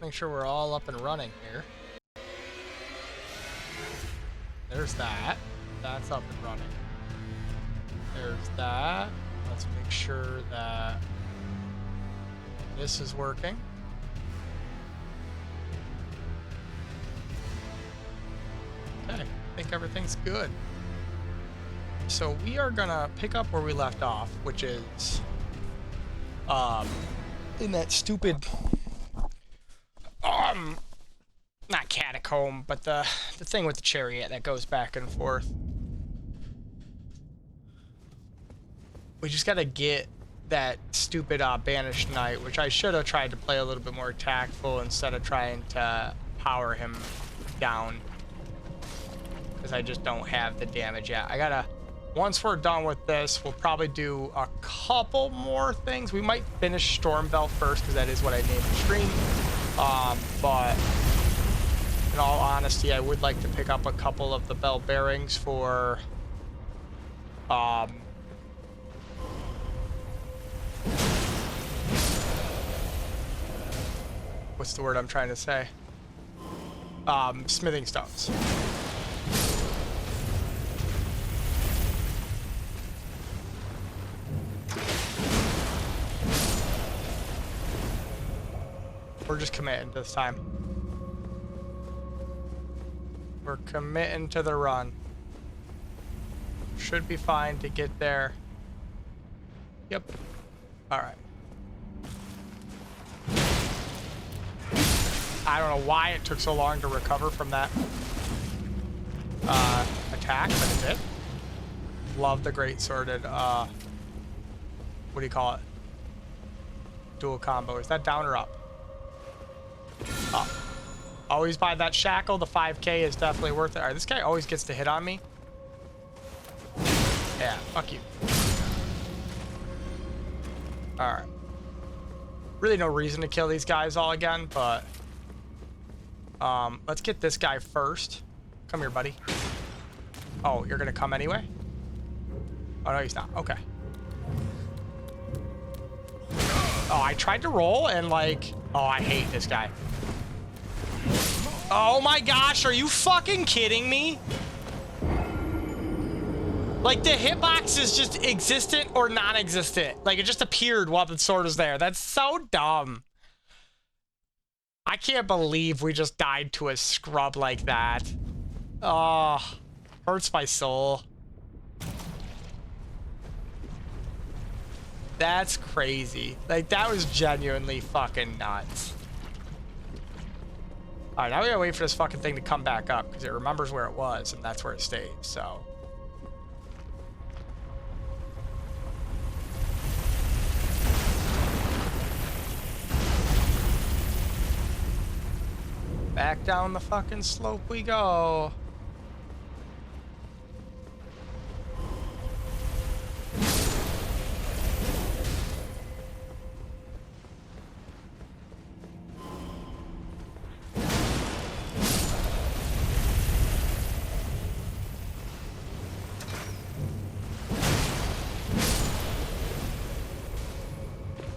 make sure we're all up and running here. There's that. That's up and running. There's that. Let's make sure that this is working. Okay, I think everything's good. So we are gonna pick up where we left off, which is in that stupid not catacomb, but the thing with the chariot that goes back and forth. We just gotta get that stupid banished knight, which I should have tried to play a little bit more tactful instead of trying to power him down, because I just don't have the damage yet. I gotta, once we're done with this, we'll probably do a couple more things. We might finish Stormveil first, because that is what I named the stream. But in all honesty, I would like to pick up a couple of the bell bearings for what's the word I'm trying to say? Smithing stones. We're just committing this time. We're committing to the run. Should be fine to get there. Yep. Alright. I don't know why it took so long to recover from that attack, but it did. Love the great sworded, what do you call it? Dual combo. Is that down or up? Up. Always buy that shackle. The 5K is definitely worth it. Alright, this guy always gets to hit on me. Yeah, fuck you. Alright. Really no reason to kill these guys all again, but let's get this guy first. Come here, buddy. Oh, you're gonna come anyway? Oh, no, he's not. Okay. Oh, I tried to roll and like... Oh, I hate this guy. Oh my gosh, are you fucking kidding me? Like, the hitbox is just existent or non-existent. Like, it just appeared while the sword was there. That's so dumb. I can't believe we just died to a scrub like that. Oh, hurts my soul. That's crazy. Like, that was genuinely fucking nuts. Alright, now we gotta wait for this fucking thing to come back up, because it remembers where it was, and that's where it stays, so... Back down the fucking slope we go.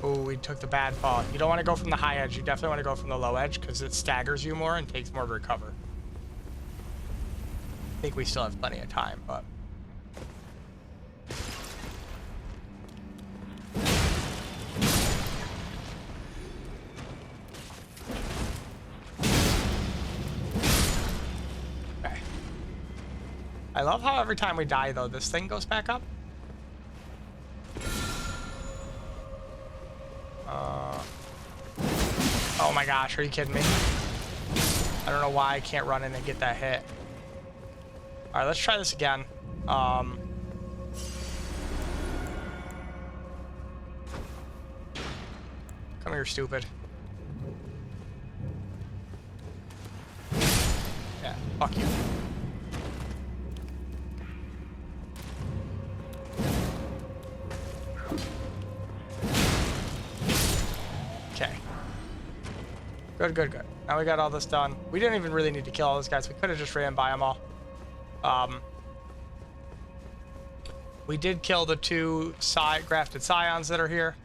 Oh, we took the bad fall. You don't want to go from the high edge. You definitely want to go from the low edge because it staggers you more and takes more to recover. I think we still have plenty of time, but... Okay. I love how every time we die, though, this thing goes back up. Oh my gosh, are you kidding me? I don't know why I can't run in and get that hit. Alright, let's try this again. Come here, stupid. Yeah, fuck you. Okay. Good, good, good. Now we got all this done. We didn't even really need to kill all those guys. We could have just ran by them all. We did kill the two grafted scions that are here.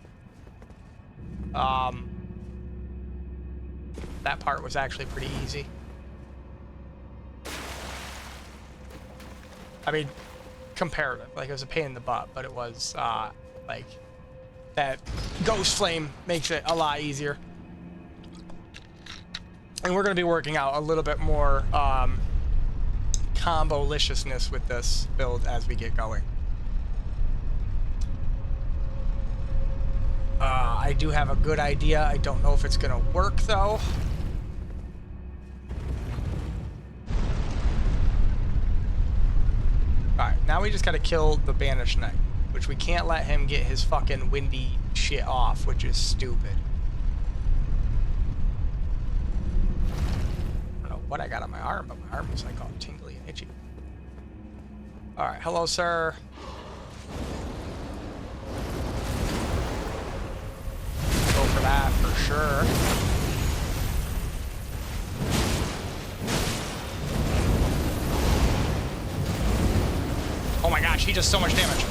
That part was actually pretty easy. I mean, comparative. Like, it was a pain in the butt, but it was, like, that ghost flame makes it a lot easier. And we're going to be working out a little bit more, combo-liciousness with this build as we get going. I do have a good idea. I don't know if it's going to work, though. Alright, now we just got to kill the Banished Knight, which we can't let him get his fucking windy shit off, which is stupid. I don't know what I got on my arm, but my arm is like all tingly and itchy. Alright, hello, sir. Go for that for sure. Oh my gosh, he does so much damage.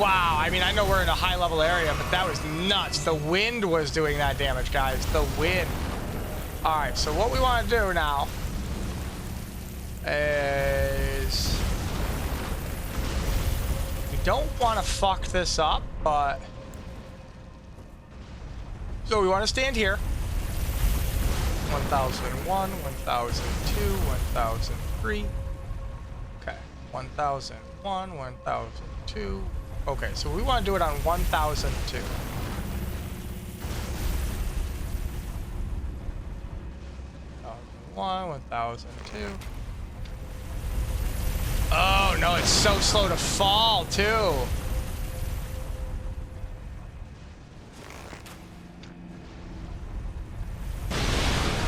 Wow, I mean, I know we're in a high level area, but that was nuts. The wind was doing that damage, guys. The wind. All right, so what we want to do now is we don't want to fuck this up, but so we want to stand here. 1001, 1002, 1003. Okay, 1001, 1002. Okay, so we want to do it on 1002. 1001, 1002. Oh no, it's so slow to fall too.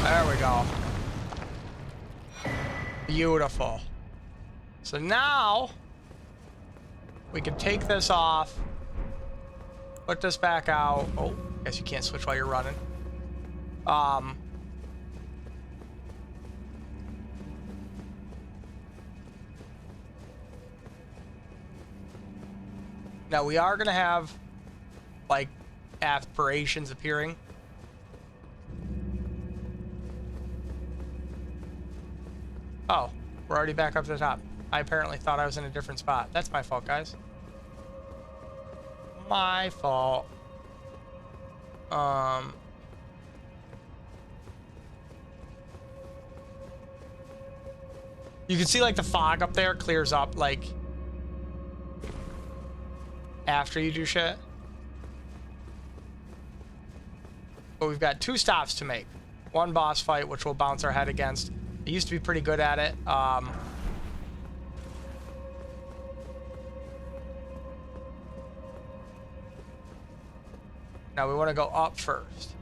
There we go. Beautiful. So now we can take this off, put this back out. Oh, guess you can't switch while you're running. Now we are gonna have like aspirations appearing. Oh, we're already back up to the top. I apparently thought I was in a different spot. That's my fault, guys. My fault. You can see like the fog up there clears up like after you do shit. But we've got 2 stops to make. 1 boss fight, which we'll bounce our head against. I used to be pretty good at it. Now we want to go up first.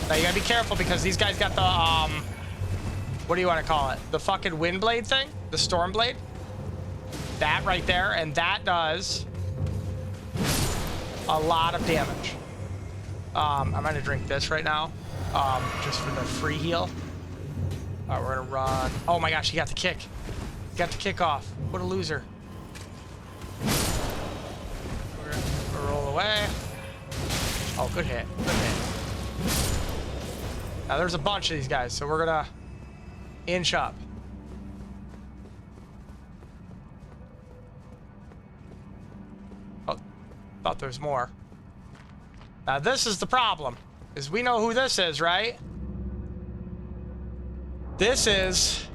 Now you gotta be careful because these guys got the what do you want to call it? The fucking wind blade thing? The storm blade? That right there, and that does a lot of damage. I'm gonna drink this right now, just for the free heal. All right, we're gonna run. Oh my gosh, he got the kick. He got the kick off. What a loser. We're gonna roll away. Oh, good hit. Good hit. Now there's a bunch of these guys, so we're gonna inch up. Oh, thought there was more. Now this is the problem, is we know who this is, right? This is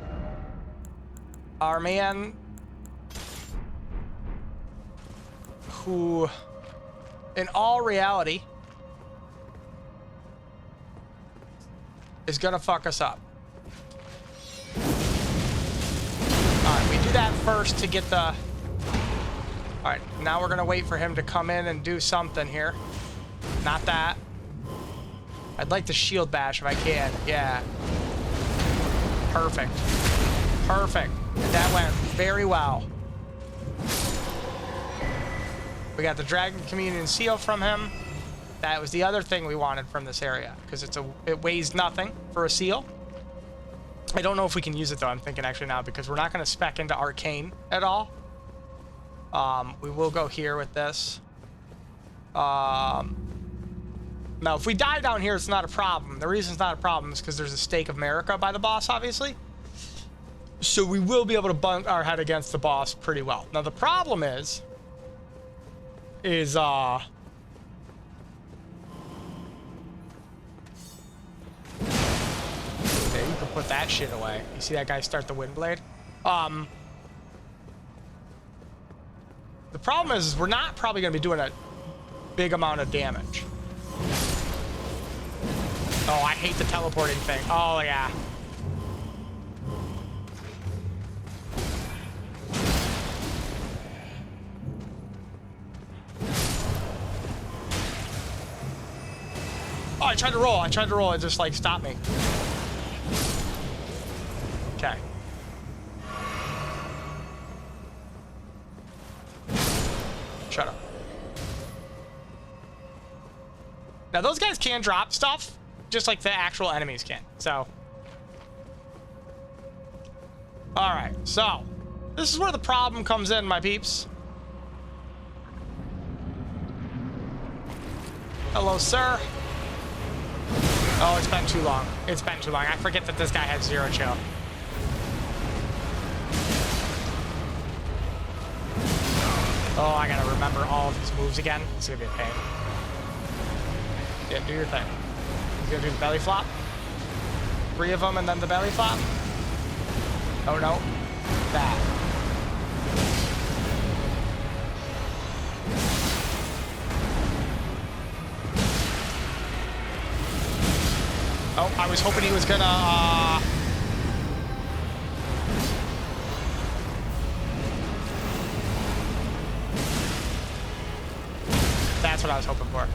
our man who, in all reality, is gonna fuck us up. Alright, we do that first to get the... Alright, now we're gonna wait for him to come in and do something here. Not that. I'd like to shield bash if I can. Yeah. Perfect. Perfect. That went very well. We got the Dragon Communion Seal from him. That was the other thing we wanted from this area, because it weighs nothing for a seal. I don't know if we can use it though, I'm thinking actually now, because we're not going to spec into Arcane at all. We will go here with this. Now, if we die down here, it's not a problem. The reason it's not a problem is because there's a Stake of America by the boss, obviously. So we will be able to bunt our head against the boss pretty well. Now, the problem is okay, you can put that shit away. You see that guy start the Windblade? The problem is we're not probably going to be doing a big amount of damage. Oh, I hate the teleporting thing. Oh, yeah. Oh, I tried to roll. It just, like, stopped me. Okay. Shut up. Now, those guys can drop stuff, just like the actual enemies can. So. Alright, so. This is where the problem comes in, my peeps. Hello, sir. Oh, it's been too long. It's been too long. I forget that this guy has 0 chill. Oh, I gotta remember all of these moves again. It's gonna be a pain. Yeah, do your thing. He's gonna do the belly flop. 3 of them and then the belly flop. Oh, no. That. Oh, I was hoping he was gonna, That's what I was hoping for.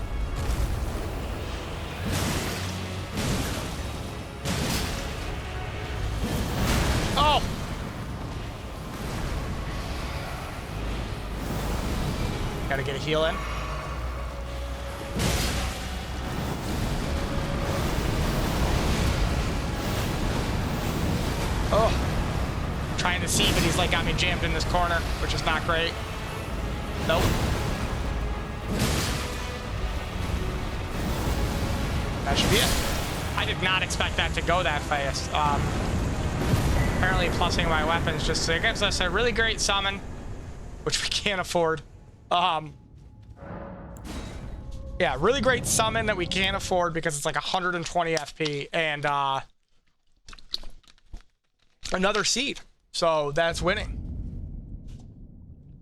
Oh! Gotta get a heal in. Oh, I'm trying to see, but he's like got me jammed in this corner, which is not great. Nope. That should be it. I did not expect that to go that fast. Apparently plussing my weapons just gives us a really great summon, which we can't afford. Yeah, really great summon that we can't afford because it's like 120 FP and another seed. So that's winning.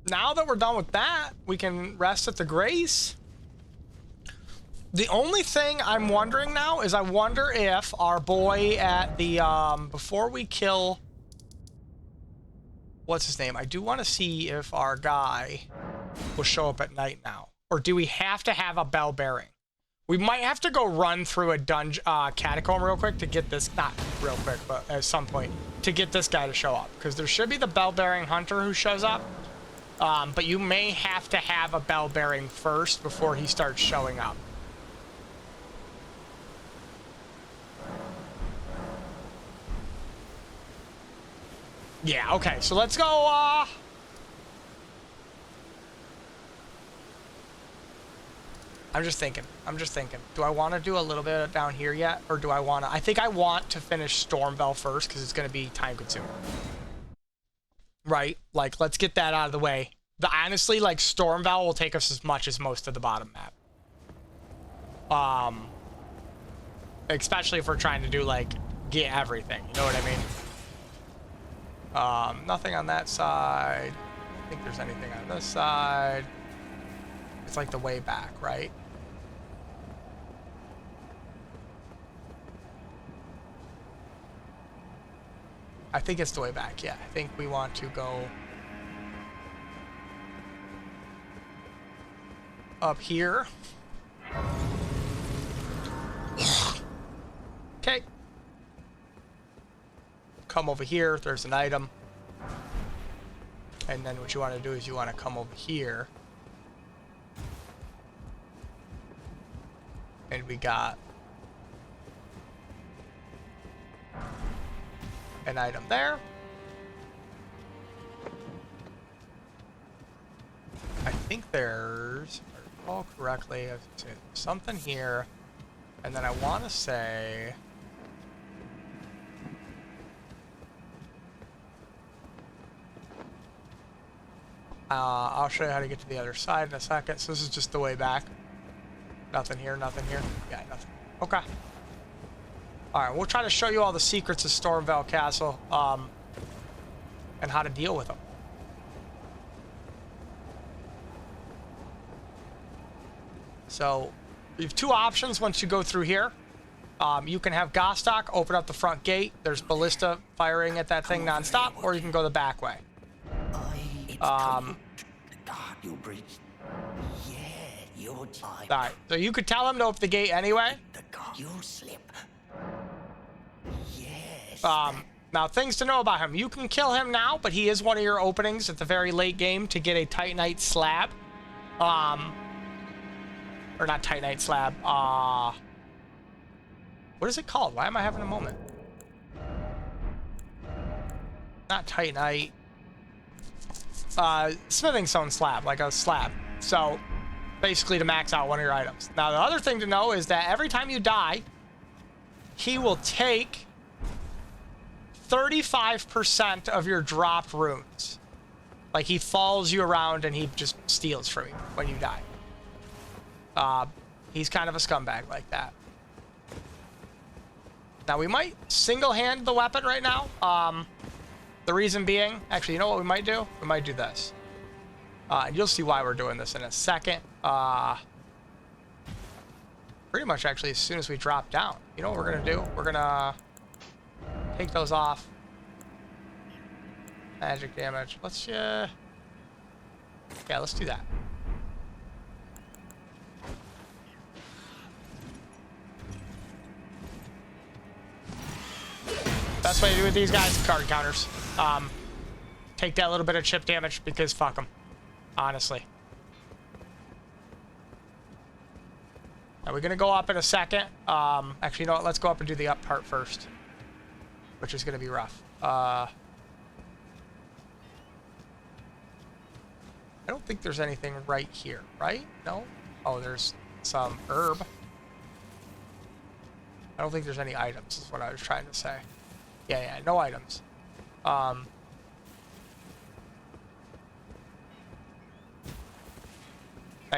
Now that we're done with that, we can rest at the Grace. The only thing I'm wondering now is I wonder if our boy at the, before we kill, what's his name? I do want to see if our guy will show up at night now. Or do we have to have a bell bearing? We might have to go run through a dungeon, catacomb real quick to get this, not real quick, but at some point, to get this guy to show up. Because there should be the bell bearing hunter who shows up. But you may have to have a bell bearing first before he starts showing up. Yeah, okay, so let's go, I'm just thinking. Do I want to do a little bit down here yet? Or do I want to... I think I want to finish Stormveil first, because it's going to be time-consuming. Right? Like, let's get that out of the way. Honestly, like, Stormveil will take us as much as most of the bottom map. Especially if we're trying to do, like, get everything. You know what I mean? Nothing on that side. I don't think there's anything on this side. It's like the way back, right? I think it's the way back, yeah. I think we want to go up here. Okay. Come over here, there's an item. And then what you want to do is you want to come over here. And we got... an item there. I think there's, if I recall correctly, something here. And then I want to say... I'll show you how to get to the other side in a second. So this is just the way back. Nothing here, nothing here. Yeah, nothing. Okay. Alright, we'll try to show you all the secrets of Stormveil Castle, and how to deal with them. So, you have two options once you go through here. You can have Gostock open up the front gate. There's ballista firing at that thing nonstop, or you can go the back way. Alright, so you could tell him to open the gate anyway. Now, things to know about him. You can kill him now, but he is one of your openings at the very late game to get a Titanite slab. Or not Titanite slab. What is it called? Why am I having a moment? Not Titanite. Smithing stone slab, like a slab. So, basically to max out one of your items. Now, the other thing to know is that every time you die, he will take 35% of your dropped runes. Like, he follows you around and he just steals from you when you die. He's kind of a scumbag like that. Now, we might single-hand the weapon right now. The reason being, actually, you know what we might do? We might do this. And you'll see why we're doing this in a second. Pretty much, actually, as soon as we drop down. You know what we're going to do? We're going to take those off. Magic damage. Let's, yeah, let's do that. Best way to do with these guys, card counters. Take that little bit of chip damage because fuck them. Honestly. Now we're gonna go up in a second. Actually, you know what? Let's go up and do the up part first, which is gonna be rough. I don't think there's anything right here, right? No? Oh, there's some herb. I don't think there's any items, is what I was trying to say. Yeah, no items. Now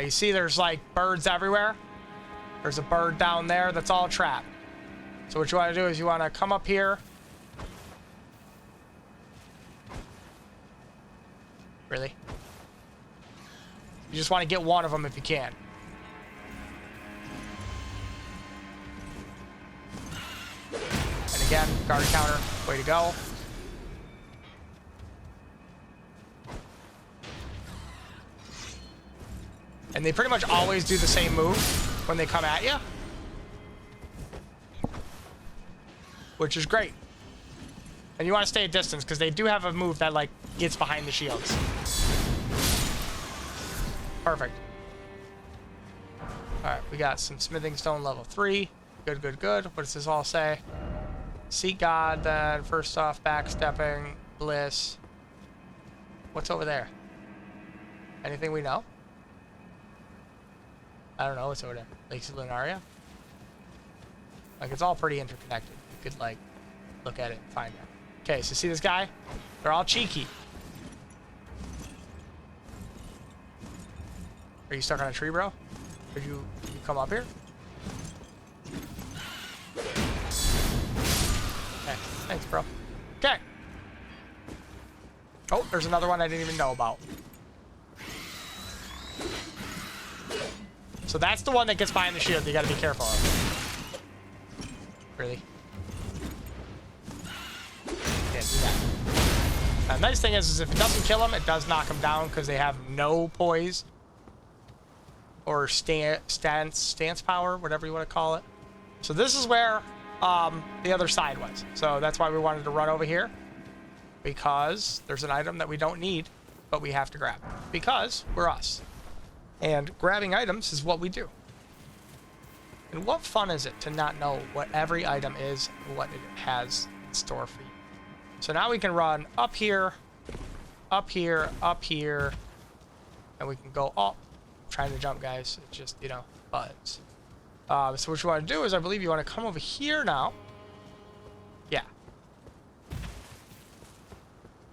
you see there's like birds everywhere. There's a bird down there that's all trapped. So what you want to do is you want to come up here. Really? You just want to get one of them if you can. And again, guard counter, way to go. And they pretty much always do the same move when they come at you, which is great. And you want to stay at distance because they do have a move that like gets behind the shields. Perfect. All right, we got some smithing stone level 3. Good, good, good. What does this all say? Seek God, then first off, backstepping, bliss. What's over there? Anything we know? I don't know what's over there. Lakes of Lunaria? Like, it's all pretty interconnected. You could, like, look at it and find it. Okay, so see this guy? They're all cheeky. Are you stuck on a tree, bro? Could you come up here? Okay, thanks, bro. Okay. Oh, there's another one I didn't even know about. So that's the one that gets behind the shield you gotta be careful of. Really? Can't do that. Now, the nice thing is if it doesn't kill him, it does knock him down because they have no poise. Or stance power, whatever you want to call it. So this is where the other side was. So that's why we wanted to run over here. Because there's an item that we don't need, but we have to grab. Because we're us. And grabbing items is what we do. And what fun is it to not know what every item is and what it has in store for you? So now we can run up here, up here, up here, and we can go up. I'm trying to jump, guys. It's just, you know, buttons. So what you want to do is, I believe you want to come over here now. Yeah.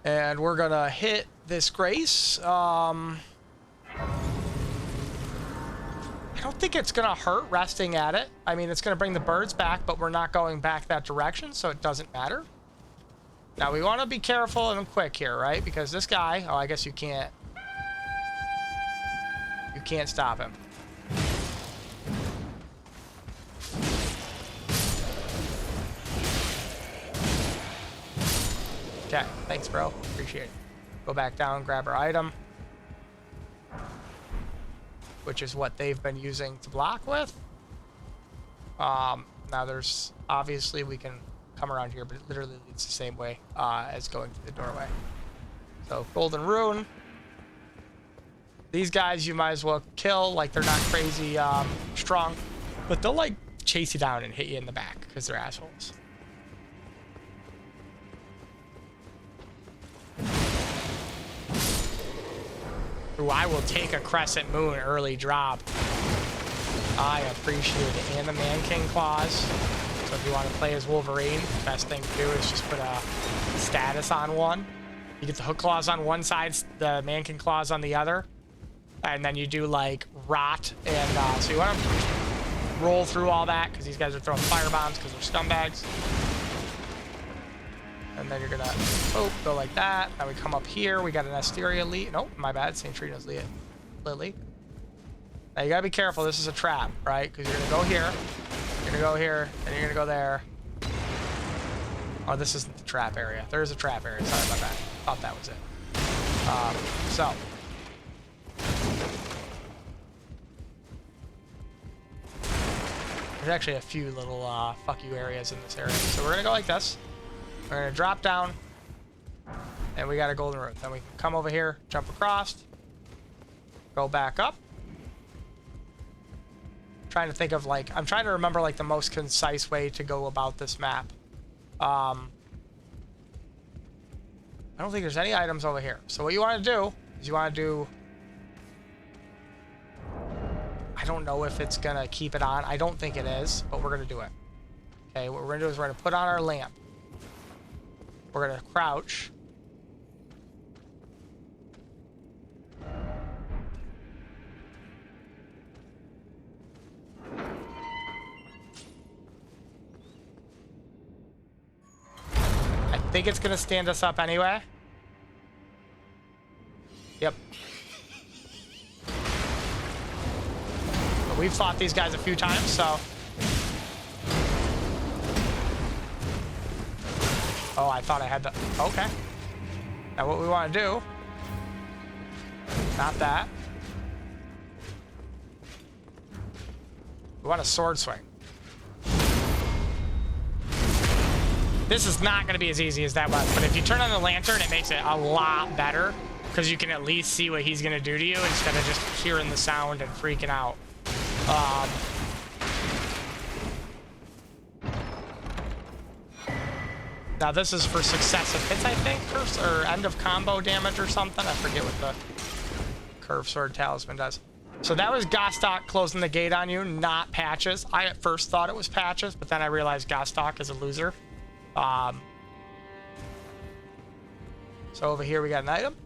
And we're going to hit this grace. I don't think it's going to hurt resting at it. I mean, it's going to bring the birds back, but we're not going back that direction, so it doesn't matter. Now, we want to be careful and quick here, right? Because this guy... Oh, I guess you can't... You can't stop him. Okay, thanks, bro. Appreciate it. Go back down, grab our item. Which is what they've been using to block with. Now there's... Obviously, we can come around here, but it literally leads the same way as going through the doorway. So, golden rune. These guys you might as well kill. Like, they're not crazy strong. But they'll, like, chase you down and hit you in the back because they're assholes. Ooh, I will take a crescent moon early drop. I appreciate it. And the Man King claws. So if you want to play as Wolverine, the best thing to do is just put a status on one. You get the hook claws on one side, the Man King claws on the other. And then you do like rot. And so you want to roll through all that because these guys are throwing fire bombs because they're scumbags. And then you're gonna, go like that. Now we come up here. We got an Asteria Lily. Nope, my bad. St. Trina's Lily. Now you gotta be careful. This is a trap, right? Because you're gonna go here, you're gonna go here, and you're gonna go there. Oh, this isn't the trap area. There is a trap area. Sorry about that. Thought that was it. So. There's actually a few little fuck you areas in this area. So we're gonna go like this. We're gonna drop down, and we got a golden rune. Then we can come over here, jump across, go back up. Trying to think of like, I'm trying to remember like the most concise way to go about this map. I don't think there's any items over here. So what you want to do is you want to do, I don't know if it's gonna keep it on. I don't think it is, but we're gonna do it. Okay, what we're gonna do is we're gonna put on our lamp. We're gonna crouch. I think it's gonna stand us up anyway. Yep. But we've fought these guys a few times, so. Oh, I thought I had the... Okay. Now what we want to do... Not that. We want a sword swing. This is not going to be as easy as that was, but if you turn on the lantern, it makes it a lot better, because you can at least see what he's going to do to you instead of just hearing the sound and freaking out. Now this is for successive hits, I think, or end of combo damage or something. I forget what the curved sword talisman does. So that was Gostock closing the gate on you, not Patches. I at first thought it was Patches, but then I realized Gostock is a loser. So over here we got an item.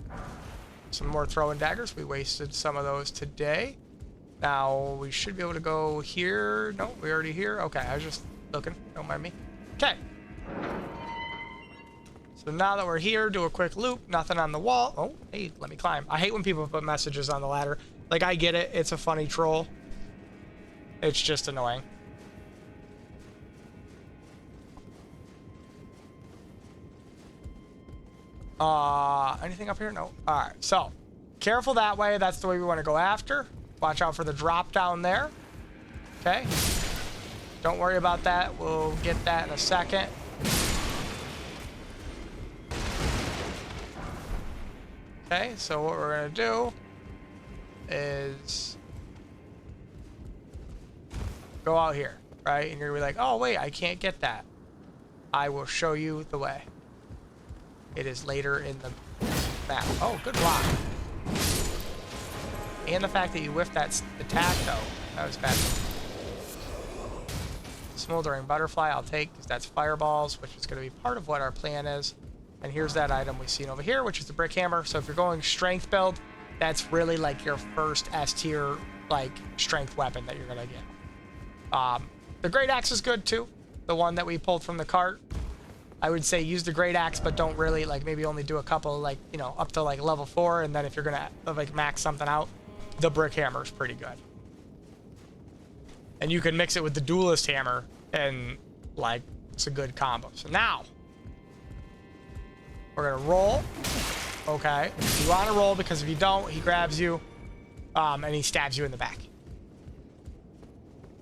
Some more throwing daggers. We wasted some of those today. Now we should be able to go here. No, we're already here. Okay, I was just looking. Don't mind me. Okay. So now that we're here, do a quick loop. Nothing on the wall. Oh, hey, let me climb. I hate when people put messages on the ladder. Like, I get it. It's a funny troll. It's just annoying. Anything up here? No. All right. So, careful that way. That's the way we want to go after. Watch out for the drop down there. Okay. Don't worry about that. We'll get that in a second. Okay, so what we're gonna do is go out here, right? And you're gonna be like, oh wait, I can't get that. I will show you the way. It is later in the map. Oh, good block. And the fact that you whiffed that attack, though, that was bad. Smoldering Butterfly, I'll take, because that's fireballs, which is going to be part of what our plan is. And here's that item we've seen over here, which is the Brick Hammer. So if you're going strength build, that's really like your first S tier, like, strength weapon that you're going to get. The Great Axe is good, too. The one that we pulled from the cart. I would say use the Great Axe, but don't really, like, maybe only do a couple, like, you know, up to, like, level 4. And then if you're going to, like, max something out, the Brick Hammer is pretty good. And you can mix it with the Duelist Hammer, and, like, it's a good combo. So now, we're going to roll. Okay. You want to roll, because if you don't, he grabs you, and he stabs you in the back.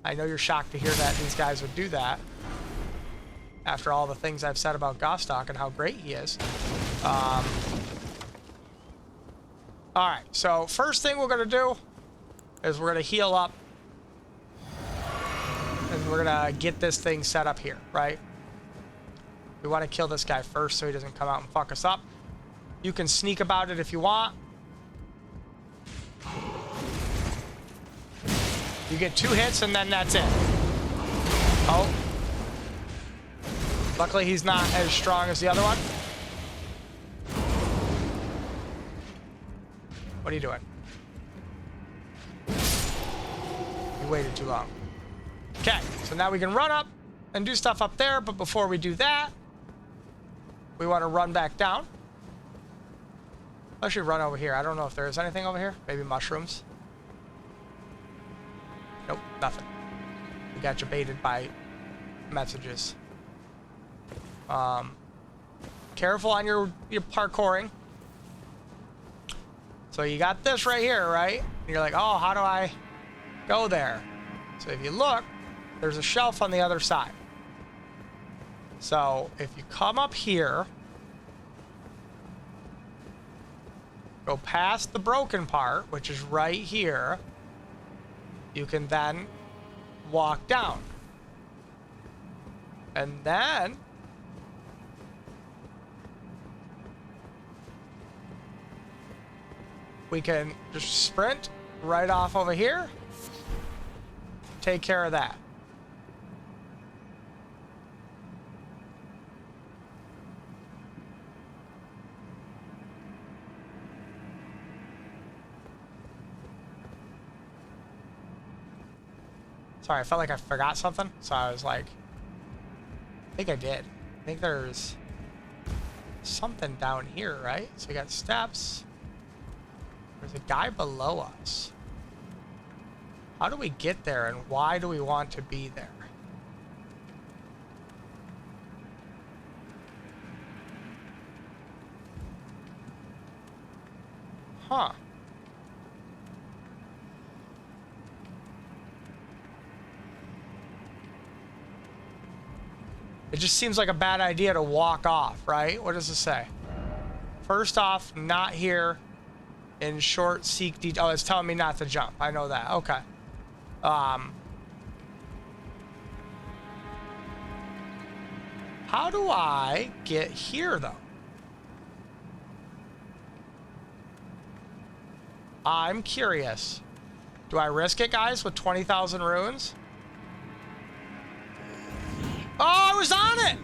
I know you're shocked to hear that these guys would do that, after all the things I've said about Gostock and how great he is. Alright, so first thing we're going to do is we're going to heal up. And we're going to get this thing set up here, right? We want to kill this guy first so he doesn't come out and fuck us up. You can sneak about it if you want. You get 2 hits and then that's it. Oh. Luckily he's not as strong as the other one. What are you doing? You waited too long. Okay, so now we can run up and do stuff up there, but before we do that, we want to run back down. Let's actually run over here. I don't know if there is anything over here. Maybe mushrooms. Nope, nothing. We got you baited by messages. Careful on your parkouring. So you got this right here, right? And you're like, oh, how do I go there? So if you look, there's a shelf on the other side. So if you come up here, go past the broken part, which is right here, you can then walk down. And then we can just sprint right off over here. Take care of that. Sorry, I felt like I forgot something, so I was like, I think I did. I think there's something down here, right? So we got steps. There's a guy below us. How do we get there, and why do we want to be there? Huh. It just seems like a bad idea to walk off, right? What does it say? First off, not here. In short, seek detail. Oh, it's telling me not to jump. I know that. Okay. How do I get here, though? I'm curious. Do I risk it, guys, with 20,000 runes? Oh, I was on it!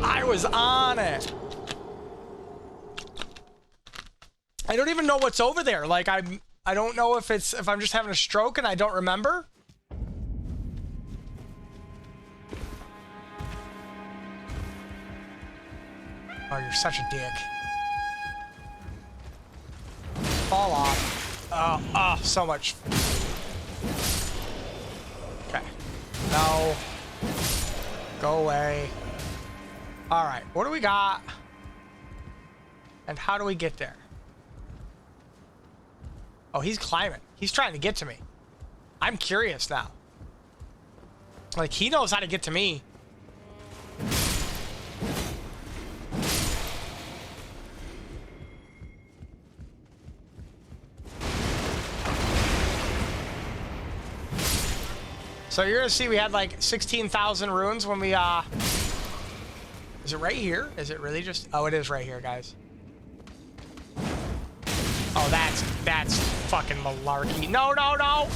I was on it! I don't even know what's over there. Like, I don't know if I'm just having a stroke and I don't remember. Oh, you're such a dick. Fall off. Oh, so much. Okay. No. Go away. All right, what do we got? And how do we get there? Oh, he's climbing. He's trying to get to me. I'm curious now. Like, he knows how to get to me. So you're gonna see we had like 16,000 runes when we Is it right here? Is it really just... Oh, it is right here, guys. Oh, that's fucking malarkey. No, no, no!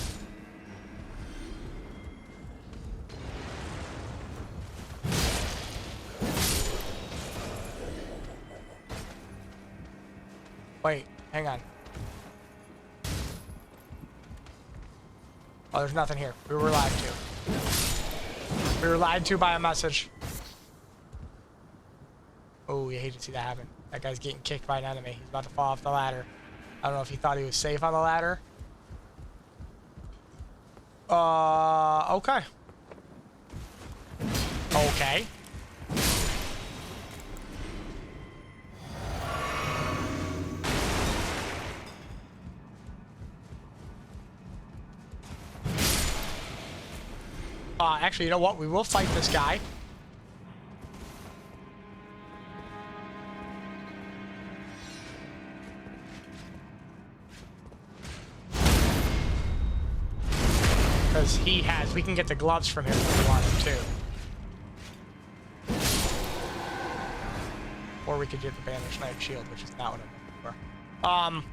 Wait, hang on. Oh, there's nothing here. We were lied to. We were lied to by a message. Oh, you hate to see that happen. That guy's getting kicked by an enemy. He's about to fall off the ladder. I don't know if he thought he was safe on the ladder. Okay. Okay. Actually, you know what? We will fight this guy. Because we can get the gloves from him if we want him to. Or we could get the Banished Knight shield, which is not what I'm looking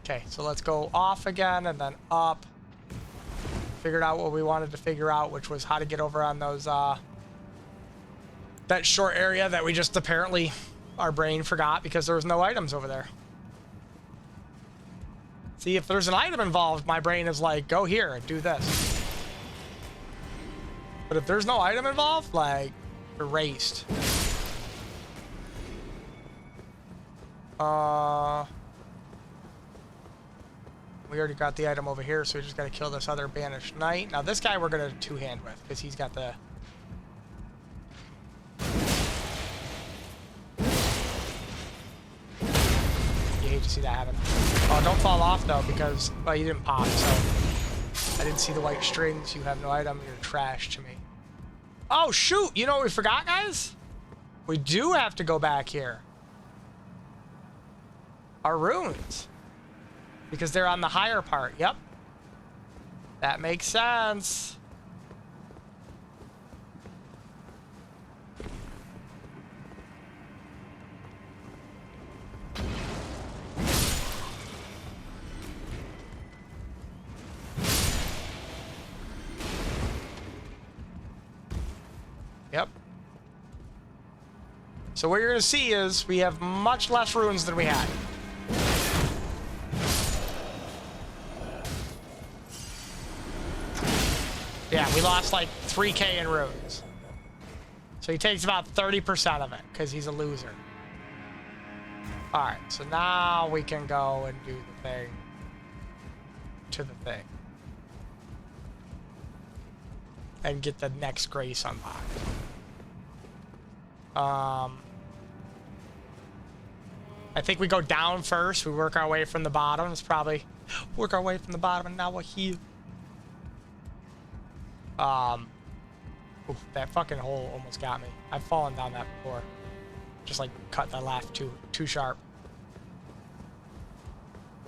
for. Okay, so let's go off again and then up. Figured out what we wanted to figure out, which was how to get over on those, that short area that we just apparently, our brain forgot because there was no items over there. See, if there's an item involved, my brain is like, go here and do this. But if there's no item involved, like, erased. We already got the item over here, so we just gotta kill this other Banished Knight. Now this guy we're gonna two-hand with, because he's got the... You hate to see that happen. Oh, don't fall off though, because, well, you didn't pop, so... I didn't see the white strings. You have no item, you're trash to me. Oh, shoot! You know what we forgot, guys? We do have to go back here. Our runes. Because they're on the higher part. Yep. That makes sense. Yep. So what you're going to see is we have much less runes than we had. Yeah, we lost like 3K in runes. So he takes about 30% of it, because he's a loser. Alright, so now we can go and do the thing to the thing. And get the next grace unlocked. I think we go down first. We work our way from the bottom. It's probably work our way from the bottom, and now we're here. Oof, that fucking hole almost got me. I've fallen down that before. Just like cut that laugh too sharp.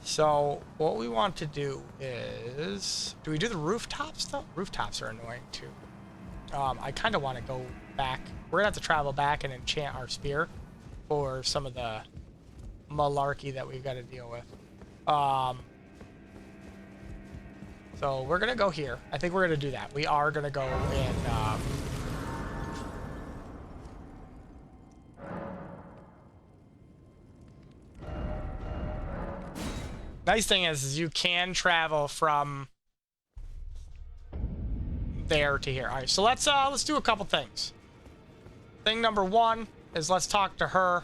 So what we want to do is, do we do the rooftops though? Rooftops are annoying too. I kind of want to go back. We're gonna have to travel back and enchant our spear for some of the malarkey that we've got to deal with. So we're gonna go here. I think we're gonna do that. We are gonna go in. Nice thing is you can travel from there to here. All right, so let's do a couple things. Thing number one is let's talk to her.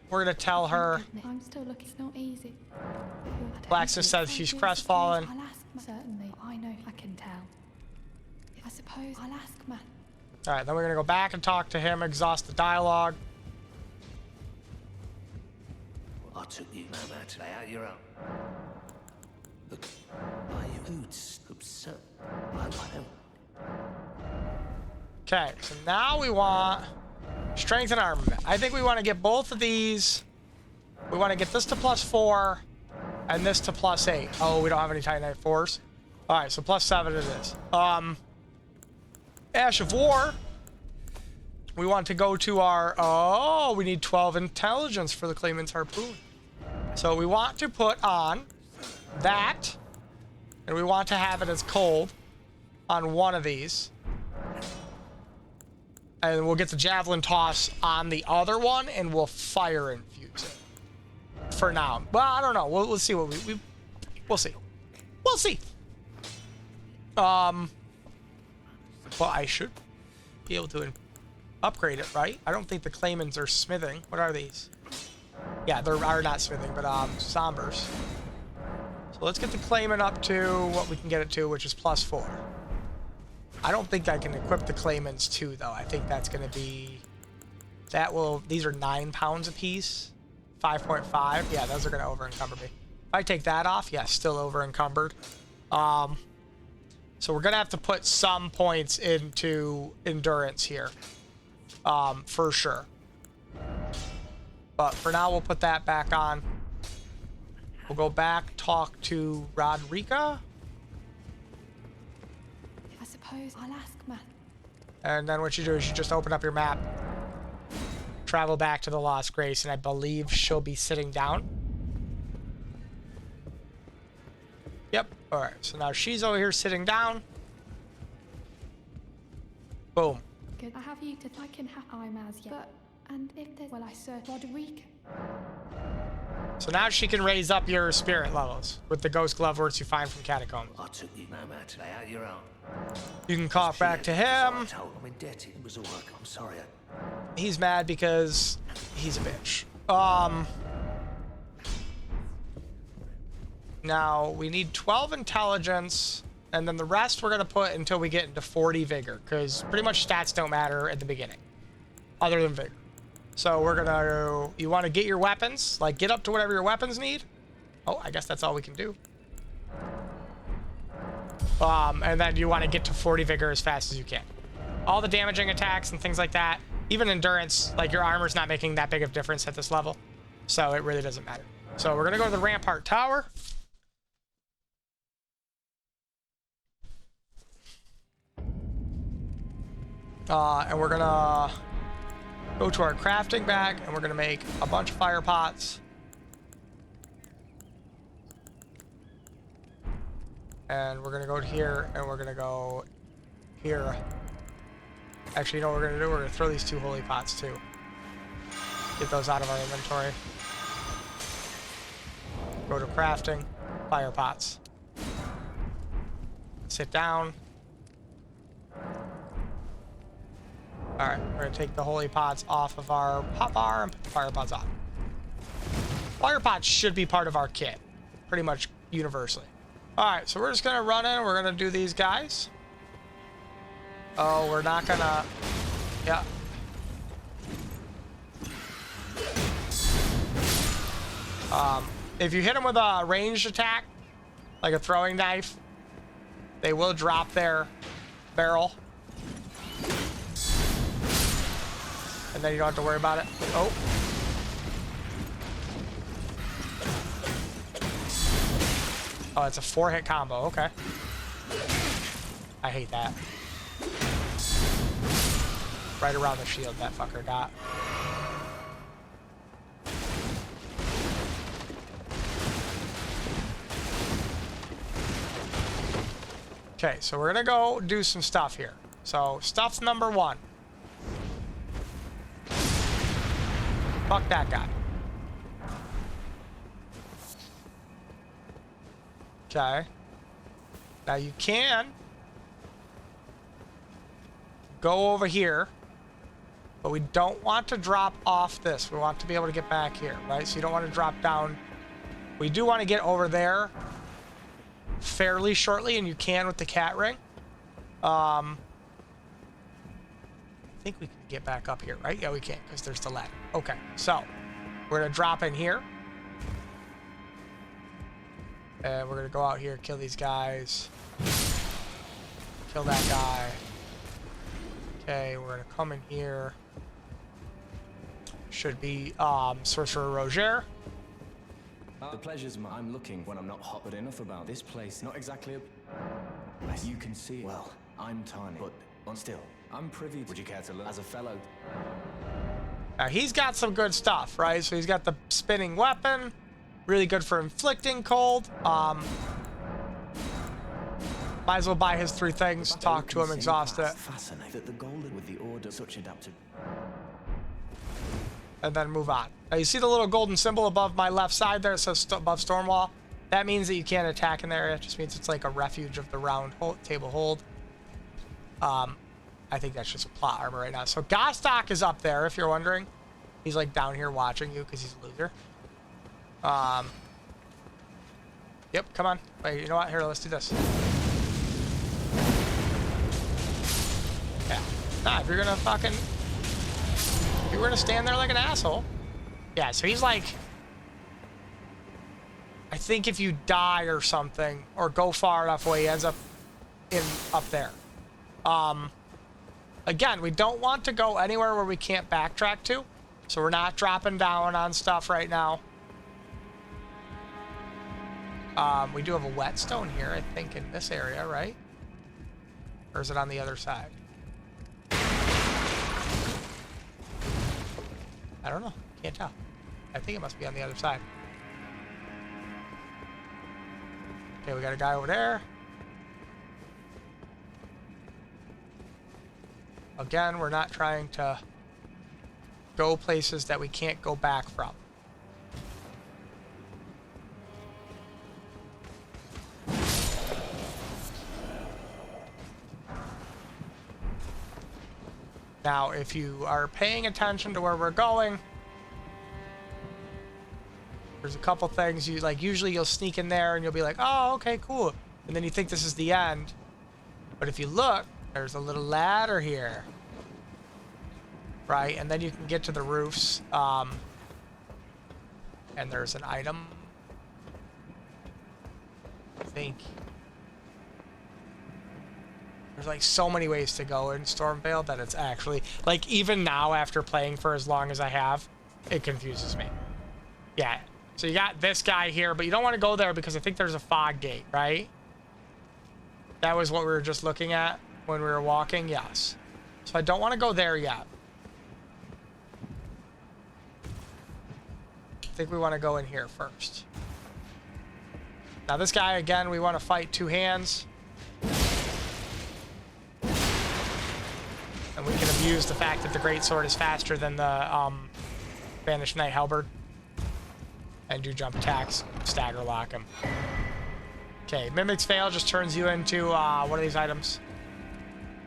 We're gonna tell her. I'm still looking. It's not easy. Blacksmith says she's crestfallen. I'll ask. Certainly, I know I can tell. I suppose I'll ask Matt. All right, then we're gonna go back and talk to him, exhaust the dialogue. I took you no matter how you're up. Look, are you absurd? I don't. Okay, so now we want strength and armament. I think we want to get both of these. We want to get this to +4 and this to +8. Oh, we don't have any Titanite 4s. All right, so +7 it is. Ash of War. we want to go to our... Oh, we need 12 intelligence for the Clayman's Harpoon. So we want to put on that, and we want to have it as cold on one of these. And we'll get the javelin toss on the other one, and we'll fire infuse it. For now. Well, I don't know. We'll see what we'll see. We'll see. Well, I should be able to upgrade it, right? I don't think the Claymans are smithing. What are these? Yeah, they are not smithing, but sombers. So let's get the Clayman up to what we can get it to, which is +4. I don't think I can equip the Claymans too, though. I think that's going to be... These are 9 pounds a piece. 5.5. Yeah, those are going to over-encumber me. If I take that off, yeah, still over-encumbered. So we're going to have to put some points into endurance here. For sure. But for now, we'll put that back on. We'll go back, talk to Rodrika. I suppose I'll ask Matt. And then what you do is you just open up your map. Travel back to the Lost Grace, and I believe she'll be sitting down. Yep. Alright, so now she's over here sitting down. Boom. Good. I have you to I can have I'm as yet. But and if there's I search Rodrika. So now she can raise up your spirit levels with the ghost glove words you find from catacombs. I took you no matter. Lay out your own. You can cough back to him. I'm indebted. It was all work. I'm sorry. He's mad because he's a bitch. Now we need 12 intelligence, and then the rest we're gonna put until we get into 40 vigor, because pretty much stats don't matter at the beginning, other than vigor. So we're gonna, you want to get your weapons, like get up to whatever your weapons need. Oh, I guess that's all we can do. And then you want to get to 40 vigor as fast as you can. All the damaging attacks and things like that, even endurance, like your armor's not making that big of a difference at this level. So it really doesn't matter. So we're gonna go to the Rampart Tower. And we're gonna go to our crafting bag, and we're gonna make a bunch of fire pots. And we're gonna go to here, and we're gonna go here. Actually, you know what we're gonna do? We're gonna throw these 2 holy pots too. Get those out of our inventory. Go to crafting, fire pots. Sit down. Alright, we're gonna take the holy pots off of our pot bar and put the fire pots on. Fire pots should be part of our kit, pretty much universally. Alright, so we're just gonna run in, we're gonna do these guys. Oh, we're not gonna... Yeah. If you hit them with a ranged attack, like a throwing knife, they will drop their barrel. And then you don't have to worry about it. Oh. Oh, it's a 4-hit combo. Okay. I hate that. Right around the shield that fucker got. Okay, so we're gonna go do some stuff here. So, stuff number 1. Fuck that guy. Okay. Now you can go over here, but we don't want to drop off this. We want to be able to get back here, right? So you don't want to drop down. We do want to get over there fairly shortly, and you can with the cat ring. I think we can get back up here, right? Yeah, we can, because there's the ladder. Okay, so we're gonna drop in here. And we're gonna go out here, kill these guys. Kill that guy. Okay, we're gonna come in here. Should be Sorcerer Roger. The pleasure's mine. I'm looking when I'm not hot enough about this place. Not exactly a... You can see it. Well, I'm tiny, but still, I'm privy. Would you care to learn as a fellow? Now he's got some good stuff, right? So he's got the spinning weapon, really good for inflicting cold. Might as well buy his 3 things, talk to him, exhaust it, Fascinating that the golden with the order such adapted. and then move on. Now you see the little golden symbol above my left side there? It says above Stormwall. That means that you can't attack in there. It just means it's like a refuge of the round table hold. I think that's just a plot armor right now. So Gostok is up there, if you're wondering. He's like down here watching you because he's a loser. Yep, come on. Wait, you know what? Here, let's do this. Yeah. Nah, if you're gonna fucking... If you're gonna stand there like an asshole. Yeah, so he's like... I think if you die or something, or go far enough away, he ends up up there. Again, we don't want to go anywhere where we can't backtrack to. So we're not dropping down on stuff right now. We do have a whetstone here, I think, in this area, right? Or is it on the other side? I don't know. Can't tell. I think it must be on the other side. Okay, we got a guy over there. Again, we're not trying to go places that we can't go back from. Now, if you are paying attention to where we're going, there's a couple things you like. Usually you'll sneak in there and you'll be like, oh, okay, cool. And then you think this is the end. But if you look, there's a little ladder here. Right? And then you can get to the roofs. And there's an item. I think. There's like so many ways to go in Stormveil that it's actually, like, even now after playing for as long as I have, it confuses me. Yeah. So you got this guy here, but you don't want to go there because I think there's a fog gate, right? That was what we were just looking at when we were walking, yes. So I don't want to go there yet. I think we want to go in here first. Now this guy, again, we want to fight 2 hands. And we can abuse the fact that the greatsword is faster than the Banished Knight Halberd. And do jump attacks, stagger lock him. Okay, Mimic's Veil just turns you into, what are these items?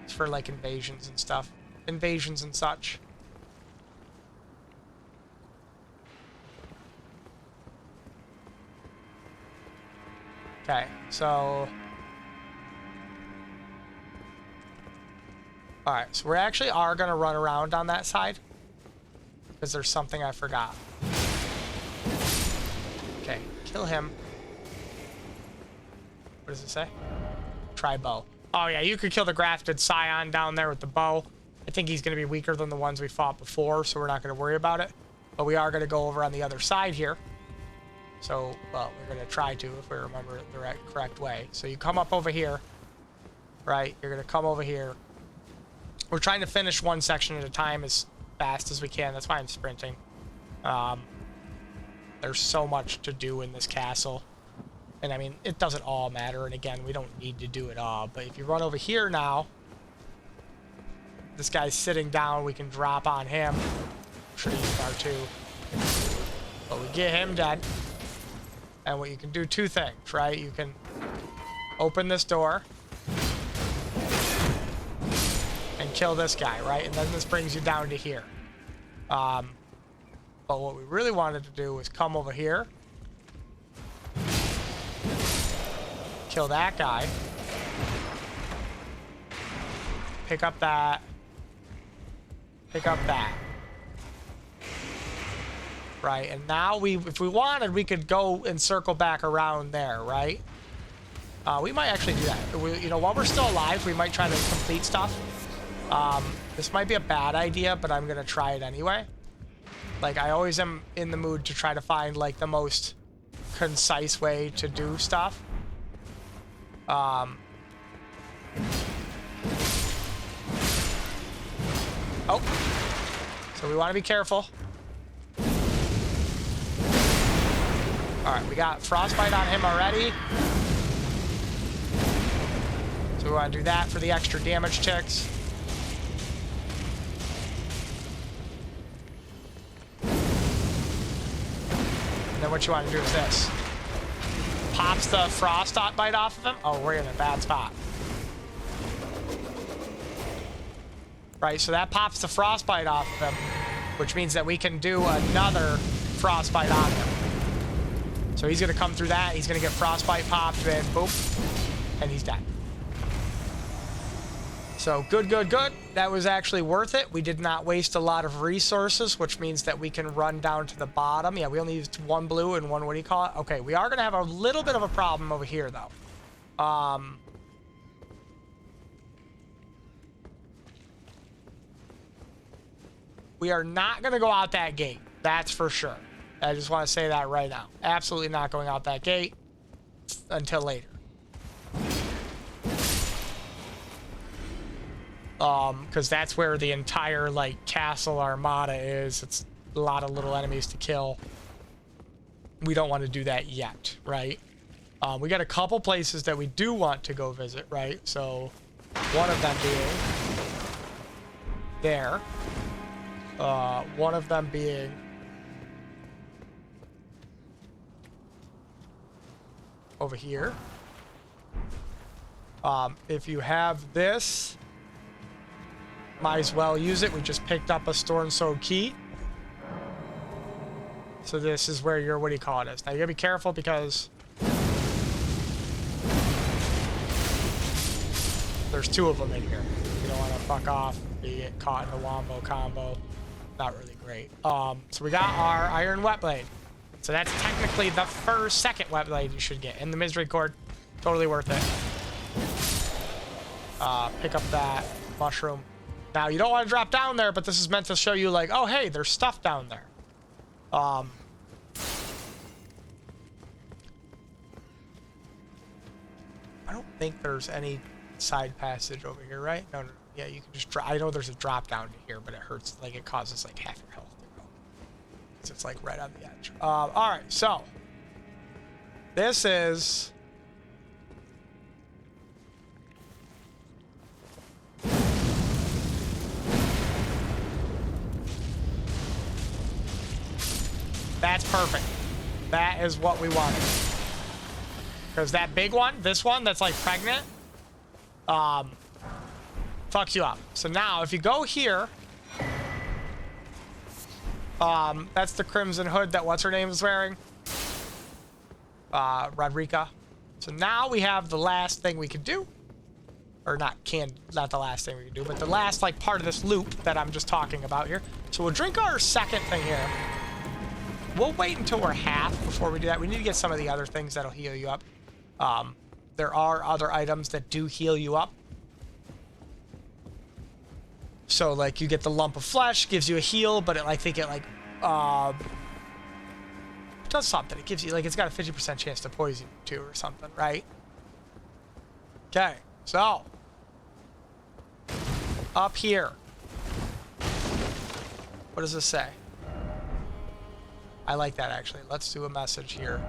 It's for, like, invasions and stuff. Invasions and such. Okay, so... Alright, so we actually are going to run around on that side. Because there's something I forgot. Okay, kill him. What does it say? Try bow. Oh yeah, you could kill the grafted scion down there with the bow. I think he's going to be weaker than the ones we fought before, so we're not going to worry about it. But we are going to go over on the other side here. So, well, we're going to try to, if we remember it the correct way. So you come up over here, right? You're going to come over here. We're trying to finish one section at a time as fast as we can. That's why I'm sprinting. There's so much to do in this castle. And I mean, it doesn't all matter. And again, we don't need to do it all. But if you run over here now, this guy's sitting down. We can drop on him. I'm sure you are too. But we get him dead. And what you can do 2 things, right? You can open this door and kill this guy, right? And then this brings you down to here. But what we really wanted to do was come over here, kill that guy, pick up that, pick up that. Right, and now if we wanted, we could go and circle back around there, right? We might actually do that. You know, while we're still alive, we might try to complete stuff. This might be a bad idea, but I'm gonna try it anyway. Like, I always am in the mood to try to find, like, the most concise way to do stuff. Oh. So we want to be careful. All right, we got frostbite on him already. So we want to do that for the extra damage ticks. And then what you want to do is this. Pops the frostbite off of him. Oh, we're in a bad spot. Right, so that pops the frostbite off of him, which means that we can do another frostbite on him. So he's gonna come through that, he's gonna get frostbite popped, and boom, and he's dead. So good, good, good. That was actually worth it. We did not waste a lot of resources, which means that we can run down to the bottom. Yeah, we only used one blue and one, what do you call it? Okay, we are gonna have a little bit of a problem over here, though. We are not going to go out that gate. That's for sure. I just want to say that right now. Absolutely not going out that gate until later. Because that's where the entire, like, castle armada is. It's a lot of little enemies to kill. We don't want to do that yet, right? We got a couple places that we do want to go visit, right? So, one of them being there. One of them being over here. If you have this, might as well use it. We just picked up a Storm Soul key. So this is where your, what do you call it is. Now you gotta be careful because there's two of them in here. You don't want to fuck off, you get caught in the wombo combo. Not really great. So we got our iron wet blade. So that's technically the second wet blade you should get. In the misery cord, totally worth it. Pick up that mushroom. Now you don't want to drop down there, but this is meant to show you like, oh hey, there's stuff down there. I don't think there's any side passage over here, right? No. Yeah, you can just drop. I know there's a drop down to here, but it hurts. Like, it causes, like, half your health to go. So it's, like, right on the edge. Alright, so. This is... That's perfect. That is what we wanted. Because that big one, this one that's, like, pregnant, fucks you up. So now, if you go here, that's the crimson hood that what's-her-name is wearing. Rodrika. So now we have the last thing we could do. Or not the last thing we can do, but the last, like, part of this loop that I'm just talking about here. So we'll drink our second thing here. We'll wait until we're half before we do that. We need to get some of the other things that'll heal you up. There are other items that do heal you up. So, like, you get the lump of flesh, gives you a heal, but it, I think it, like, does something. It gives you, like, it's got a 50% chance to poison you, too, or something, right? Okay, so. Up here. What does this say? I like that, actually. Let's do a message here.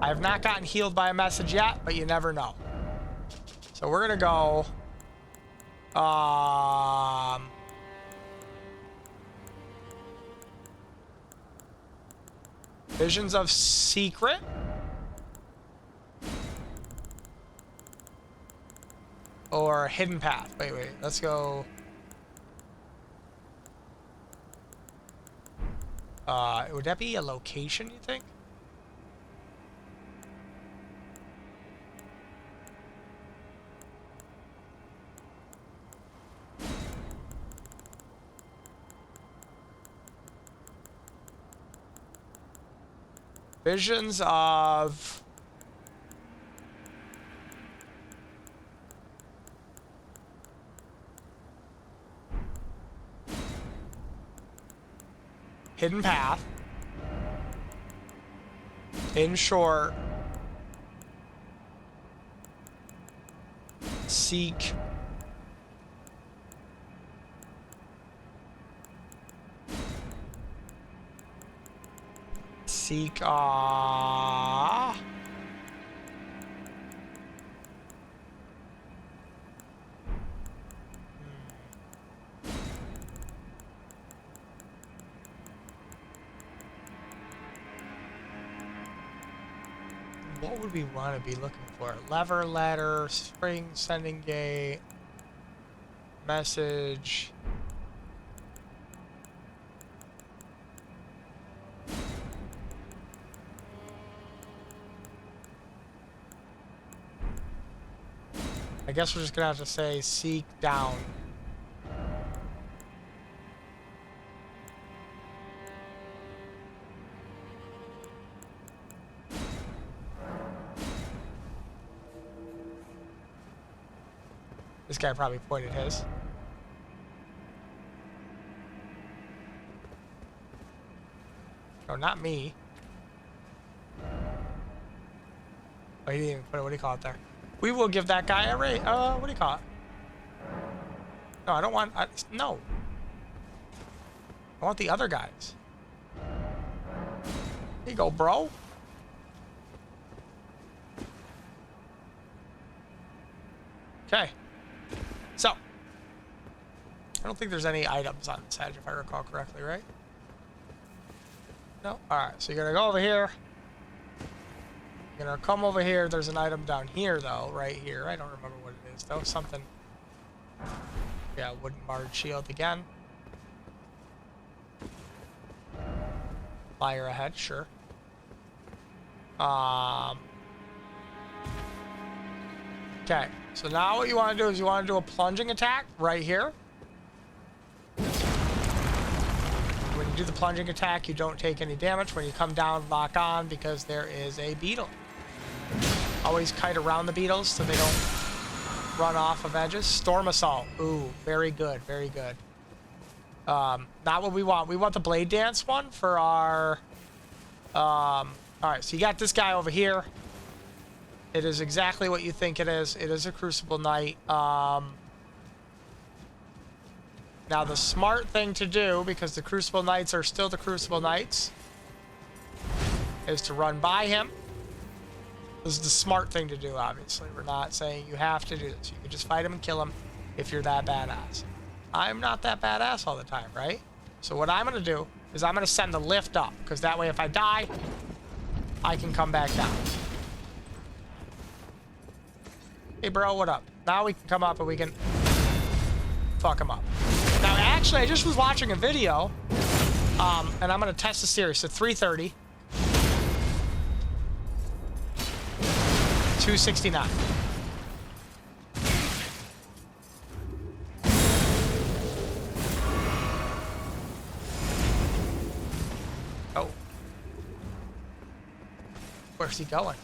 I have not gotten healed by a message yet, but you never know. So we're gonna go... Visions of Secret. Or Hidden Path. Wait, let's go... would that be a location, you think? Visions of... Hidden Path. In short, seek Seek, what would we want to be looking for? Lever, ladder, spring, sending gate, message. I guess we're just gonna have to say seek down. This guy probably pointed his. No, not me. Oh, he didn't even put it. What do you call it there? We will give that guy a rate. What do you call it? No, I don't want. No. I want the other guys. Here you go, bro. Okay. So. I don't think there's any items on this edge, if I recall correctly, right? No? Alright, so you're gonna go over here. You're gonna come over here. There's an item down here, though, right here. I don't remember what it is, though. Something. Yeah, wooden barred shield again. Fire ahead, sure. Okay, so now what you want to do is you want to do a plunging attack right here. When you do the plunging attack, you don't take any damage. When you come down, lock on because there is a beetle. Always kite around the beetles so they don't run off of edges. Storm Assault. Ooh, very good, very good. Not what we want. We want the Blade Dance one for our... Alright, so you got this guy over here. It is exactly what you think it is. It is a Crucible Knight. Now the smart thing to do, because the Crucible Knights are still the Crucible Knights, is to run by him. This is the smart thing to do, obviously. We're not saying you have to do this. You can just fight him and kill him if you're that badass. I'm not that badass all the time, right? So what I'm going to do is I'm going to send the lift up, because that way if I die, I can come back down. Hey, bro, what up? Now we can come up and we can fuck him up. Now, actually, I just was watching a video, and I'm going to test the series. So 330. 269. Oh. Where's he going?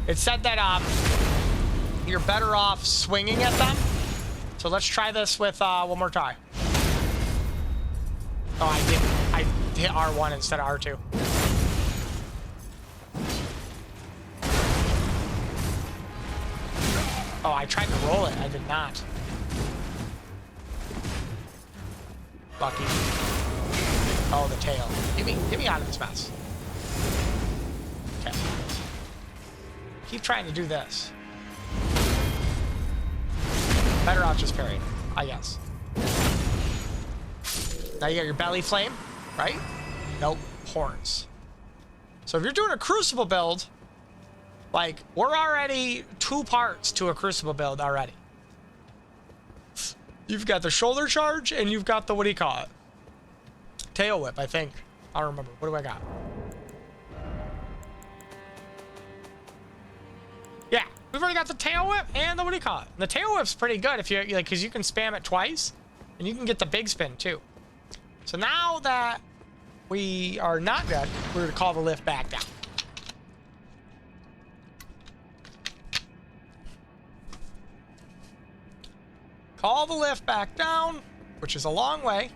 It said that you're better off swinging at them. So let's try this with one more time. Oh, I didn't. I hit R1 instead of R2. Oh, I tried to roll it. I did not. Lucky. Oh, the tail. Get me out of this mess. Okay. Keep trying to do this. Better off just parrying, I guess. Now you got your belly flame, right? Nope, horns. So if you're doing a Crucible build, like, we're already 2 parts to a Crucible build already. You've got the shoulder charge, and you've got the, what do you call it? Tail whip, I think. I don't remember. What do I got? Yeah, we've already got the tail whip and the, what do you call it? The tail whip's pretty good if you like, because you can spam it twice, and you can get the big spin too. So now that we are not dead, we're gonna call the lift back down. Call the lift back down, which is a long way.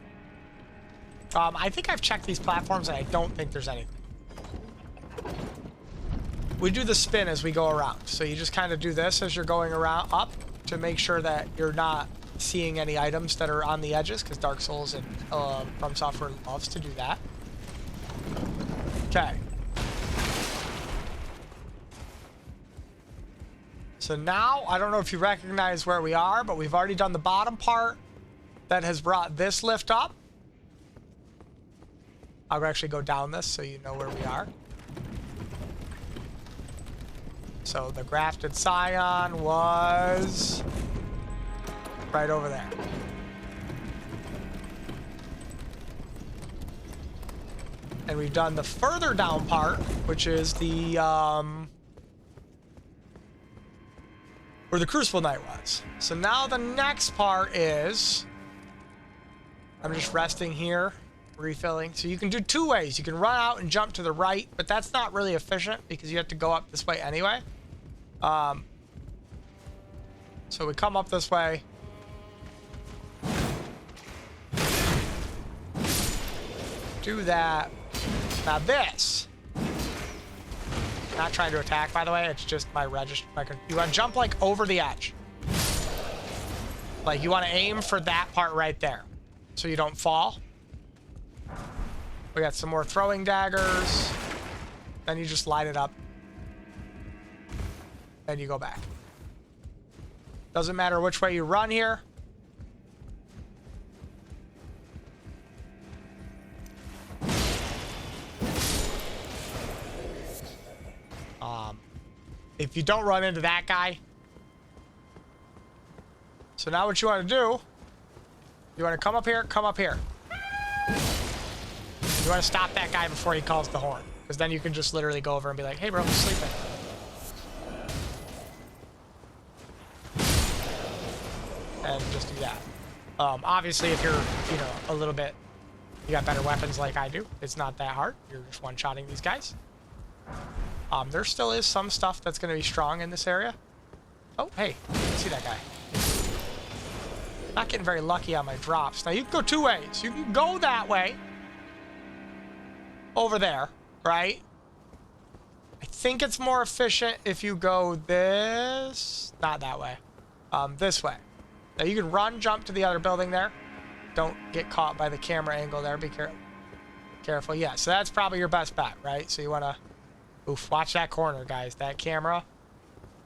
I think I've checked these platforms and I don't think there's anything. We do the spin as we go around. So you just kind of do this as you're going around up to make sure that you're not seeing any items that are on the edges, because Dark Souls and From Software loves to do that. Okay. So now, I don't know if you recognize where we are, but we've already done the bottom part that has brought this lift up. I'll actually go down this so you know where we are. So the grafted scion was right over there. And we've done the further down part, which is the, where the Crucible Knight was. So now the next part is, I'm just resting here, refilling. So you can do two ways. You can run out and jump to the right, but that's not really efficient because you have to go up this way anyway. So we come up this way. Do that. Now this, not trying to attack, by the way, it's just my register. You want to jump like over the edge. Like you want to aim for that part right there so you don't fall. We got some more throwing daggers. Then you just light it up. Then you go back. Doesn't matter which way you run here. If you don't run into that guy. So now what you want to do, you want to come up here, come up here. You want to stop that guy before he calls the horn. Because then you can just literally go over and be like, hey bro, I'm sleeping. And just do that. Obviously if you're, you know, a little bit, you got better weapons like I do, it's not that hard. You're just one-shotting these guys. There still is some stuff that's going to be strong in this area. Oh, hey, I see that guy. Not getting very lucky on my drops. Now, you can go two ways. You can go that way. Over there, right? I think it's more efficient if you go this... Not that way. This way. Now, you can run, jump to the other building there. Don't get caught by the camera angle there. Be careful. Yeah, so that's probably your best bet, right? So you want to... Oof, watch that corner, guys. That camera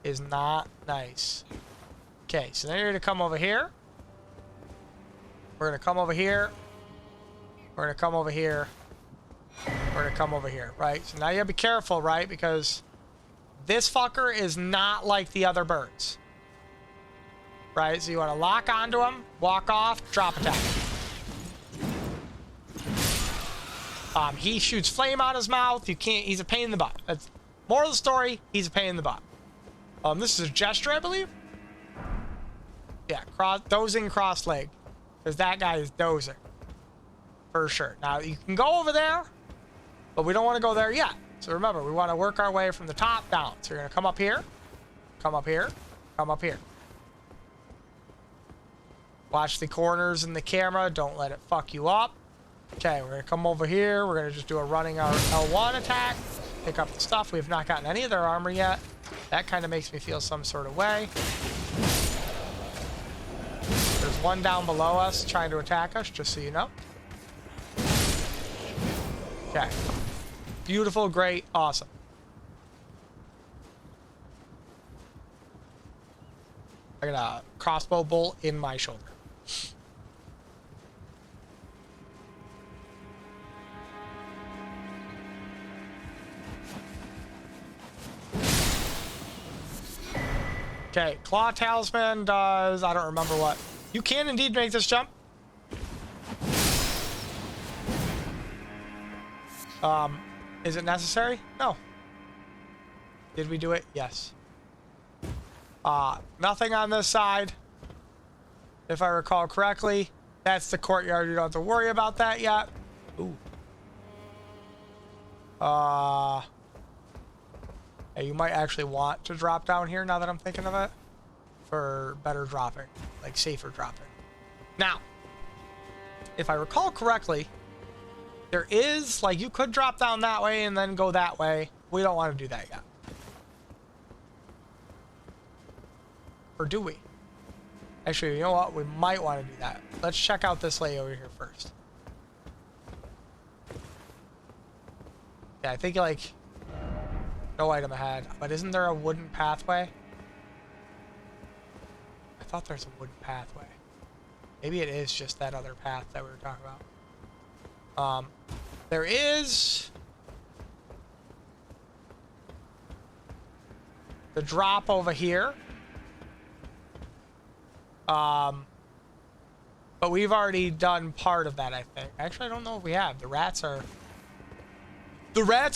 is not nice. Okay, so then you're going to come over here. We're going to come over here. We're going to come over here. We're going to come over here, right? So now you got to be careful, right? Because this fucker is not like the other birds. Right? So you want to lock onto him, walk off, drop attack. He shoots flame out his mouth. You can't. He's a pain in the butt. That's moral of the story. He's a pain in the butt. This is a gesture, I believe. Yeah, dozing cross leg, because that guy is dozing for sure. Now you can go over there, but we don't want to go there yet. So remember, we want to work our way from the top down. So you're gonna come up here, come up here, come up here. Watch the corners in the camera. Don't let it fuck you up. Okay, we're going to come over here. We're going to just do a running our L1 attack. Pick up the stuff. We have not gotten any of their armor yet. That kind of makes me feel some sort of way. There's one down below us trying to attack us, just so you know. Okay. Beautiful, great, awesome. I got a crossbow bolt in my shoulder. Okay, Claw Talisman does... I don't remember what. You can indeed make this jump. Is it necessary? No. Did we do it? Yes. Nothing on this side. If I recall correctly. That's the courtyard. You don't have to worry about that yet. Ooh. Hey, you might actually want to drop down here now that I'm thinking of it. For better dropping. Like safer dropping. Now, if I recall correctly, there is, like, you could drop down that way and then go that way. We don't want to do that yet. Or do we? Actually, you know what? We might want to do that. Let's check out this way over here first. Yeah, I think like no item ahead. But isn't there a wooden pathway? I thought there's a wooden pathway. Maybe it is just that other path that we were talking about. There is the drop over here. But we've already done part of that, I think. Actually, I don't know if we have. The rats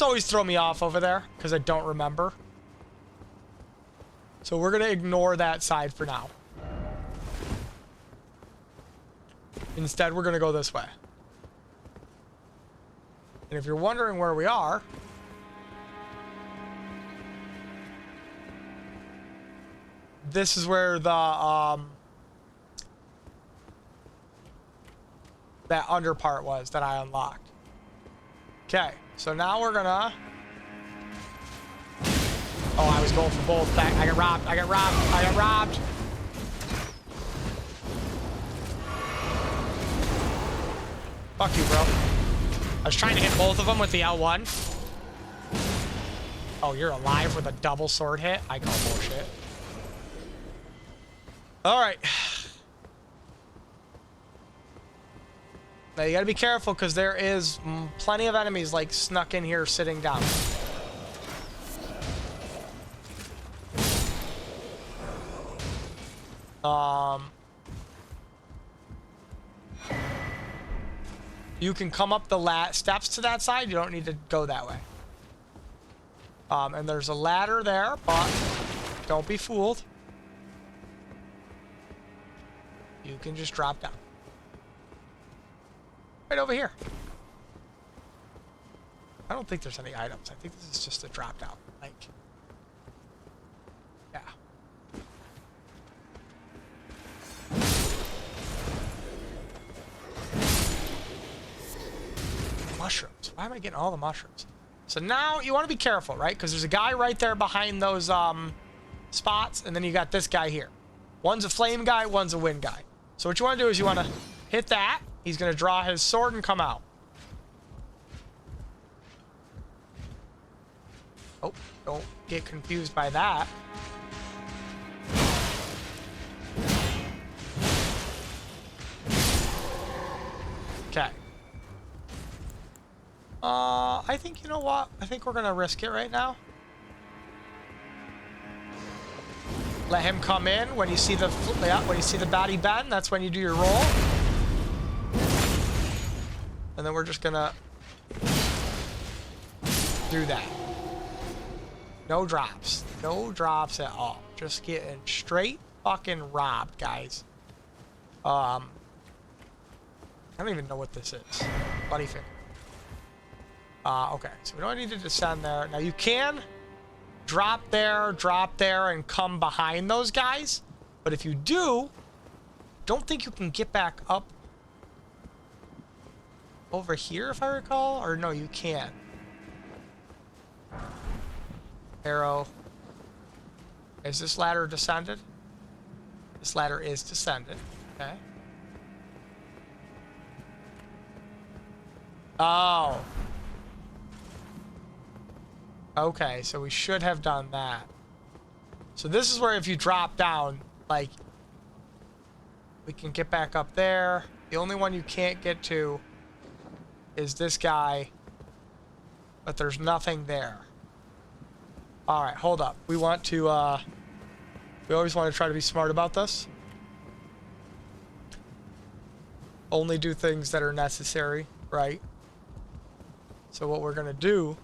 always throw me off over there because I don't remember. So we're going to ignore that side for now. Instead, we're going to go this way. And if you're wondering where we are, this is where the that under part was that I unlocked. Okay, so now we're gonna... Oh, I was going for both. I got robbed. I got robbed. I got robbed. Fuck you, bro. I was trying to hit both of them with the L1. Oh, you're alive with a double sword hit? I call bullshit. Alright. Now you gotta be careful because there is plenty of enemies like snuck in here sitting down. You can come up the steps to that side. You don't need to go that way. And there's a ladder there, but don't be fooled. You can just drop down. Right over here. I don't think there's any items. I think this is just a drop down. Like, yeah. Mushrooms. Why am I getting all the mushrooms? So now you want to be careful, right? Because there's a guy right there behind those spots, and then you got this guy here. One's a flame guy, one's a wind guy. So what you want to do is you want to hit that. He's going to draw his sword and come out. Oh, don't get confused by that. Okay. I think, you know what? I think we're going to risk it right now. Let him come in when you see the baddie bend. That's when you do your roll. And then we're just gonna do that. No drops. No drops at all. Just getting straight fucking robbed, guys. I don't even know what this is. Bloody finger. Okay, so we don't need to descend there. Now you can drop there, and come behind those guys. But if you do, don't think you can get back up over here, if I recall. Or no, you can. Arrow. Is this ladder descended? This ladder is descended. Okay. Oh. Okay, so we should have done that. So this is where if you drop down, like, we can get back up there. The only one you can't get to is this guy, but there's nothing there. All right, hold up. We want to, we always want to try to be smart about this. Only do things that are necessary, right? So what we're gonna do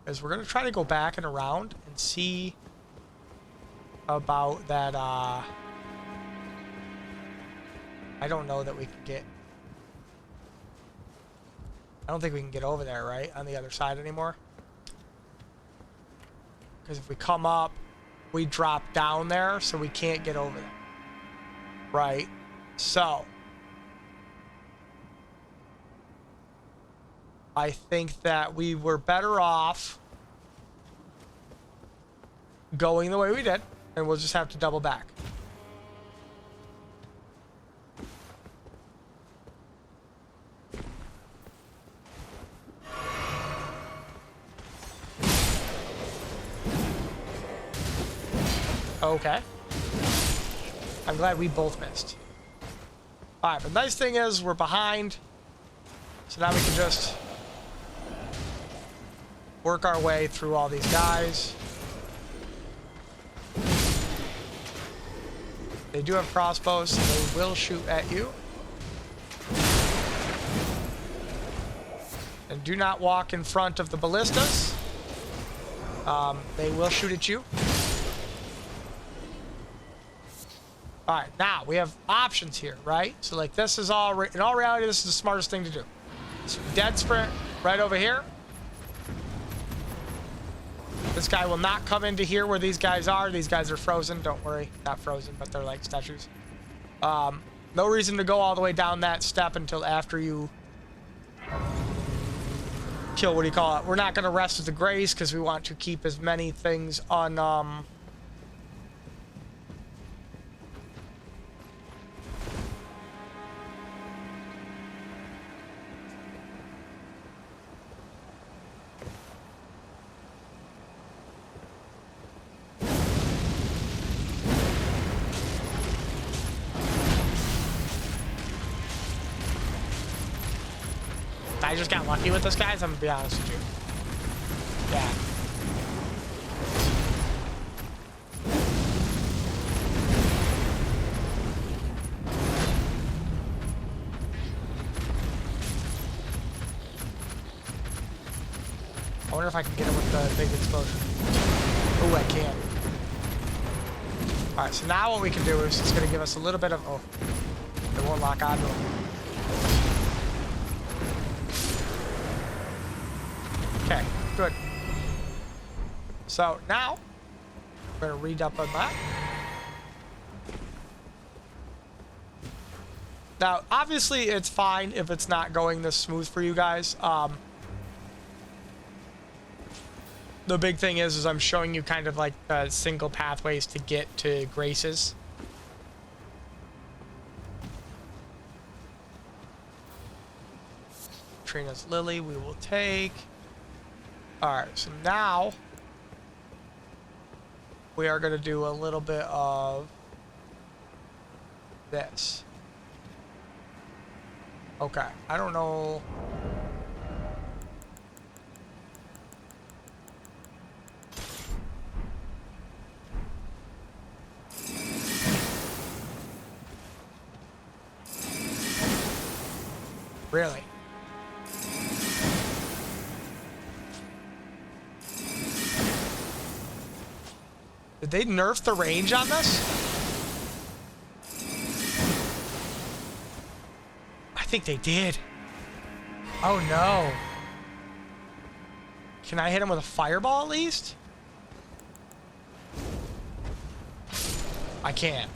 is we're gonna try to go back and around and see about that, I don't know that we can get... I don't think we can get over there, right? On the other side anymore. Because if we come up, we drop down there, so we can't get over there. Right? So I think that we were better off going the way we did, and we'll just have to double back. Okay. I'm glad we both missed. Alright, but the nice thing is we're behind. So now we can just work our way through all these guys. They do have crossbows, so they will shoot at you. And do not walk in front of the ballistas. They will shoot at you. Alright, now we have options here, right? So like this is all, in all reality, this is the smartest thing to do. So dead sprint right over here. This guy will not come into here where these guys are. These guys are frozen. Don't worry. Not frozen, but they're like statues. No reason to go all the way down that step until after you kill, what do you call it? We're not going to rest with the grace because we want to keep as many things on... I just got lucky with this, guys. I'm gonna be honest with you. Yeah. I wonder if I can get him with the big explosion. Oh, I can. All right. So now what we can do is it's gonna give us a little bit of. Oh, it won't lock onto him. Okay, good. So now, we're gonna read up on that. Now, obviously, it's fine if it's not going this smooth for you guys. The big thing is I'm showing you kind of like single pathways to get to Grace's. Trina's Lily, we will take. Alright, so now we are going to do a little bit of this. Okay, I don't know. Really? Did they nerf the range on this? I think they did. Oh no. Can I hit him with a fireball at least? I can't.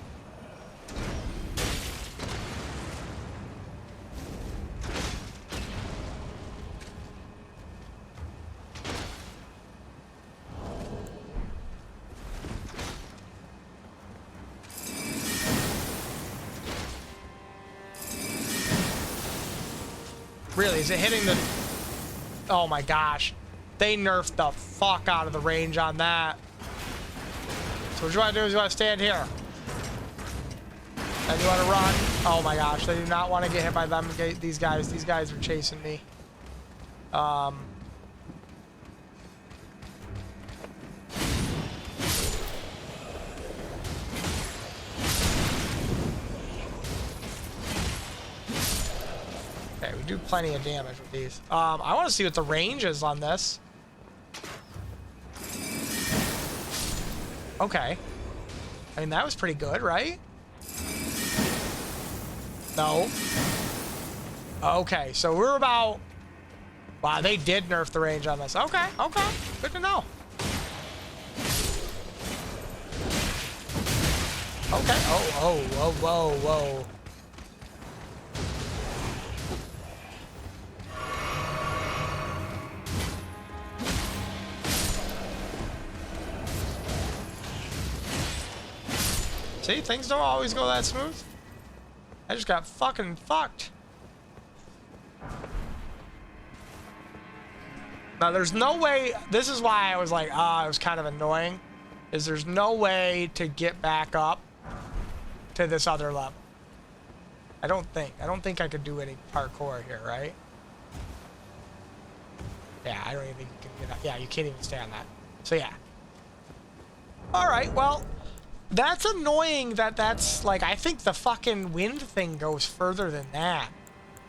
Really, is it hitting the... Oh my gosh. They nerfed the fuck out of the range on that. So what you want to do is you want to stand here. And you want to run. Oh my gosh, they do not want to get hit by them. These guys are chasing me. Okay, we do plenty of damage with these. I want to see what the range is on this. Okay. I mean, that was pretty good, right? No. Okay, so we're about... Wow, they did nerf the range on this. Okay, okay. Good to know. Okay. Oh, whoa, whoa, whoa. See, things don't always go that smooth. I just got fucking fucked. Now, there's no way... This is why I was like, it was kind of annoying. is there's no way to get back up to this other level. I don't think I could do any parkour here, right? Yeah, I don't even think you can get up. Yeah, you can't even stay on that. So yeah. Alright, well, that's annoying that's like, I think the fucking wind thing goes further than that.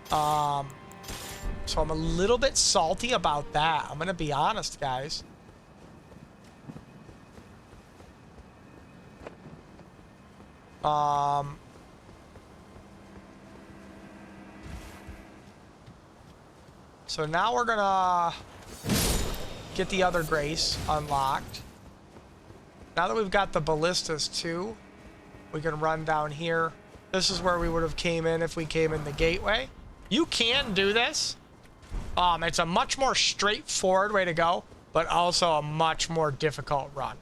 So I'm a little bit salty about that. I'm gonna be honest, guys. So now we're gonna get the other Grace unlocked. Now that we've got the ballistas too, we can run down here. This is where we would have came in if we came in the gateway. You can do this. It's a much more straightforward way to go, but also a much more difficult run.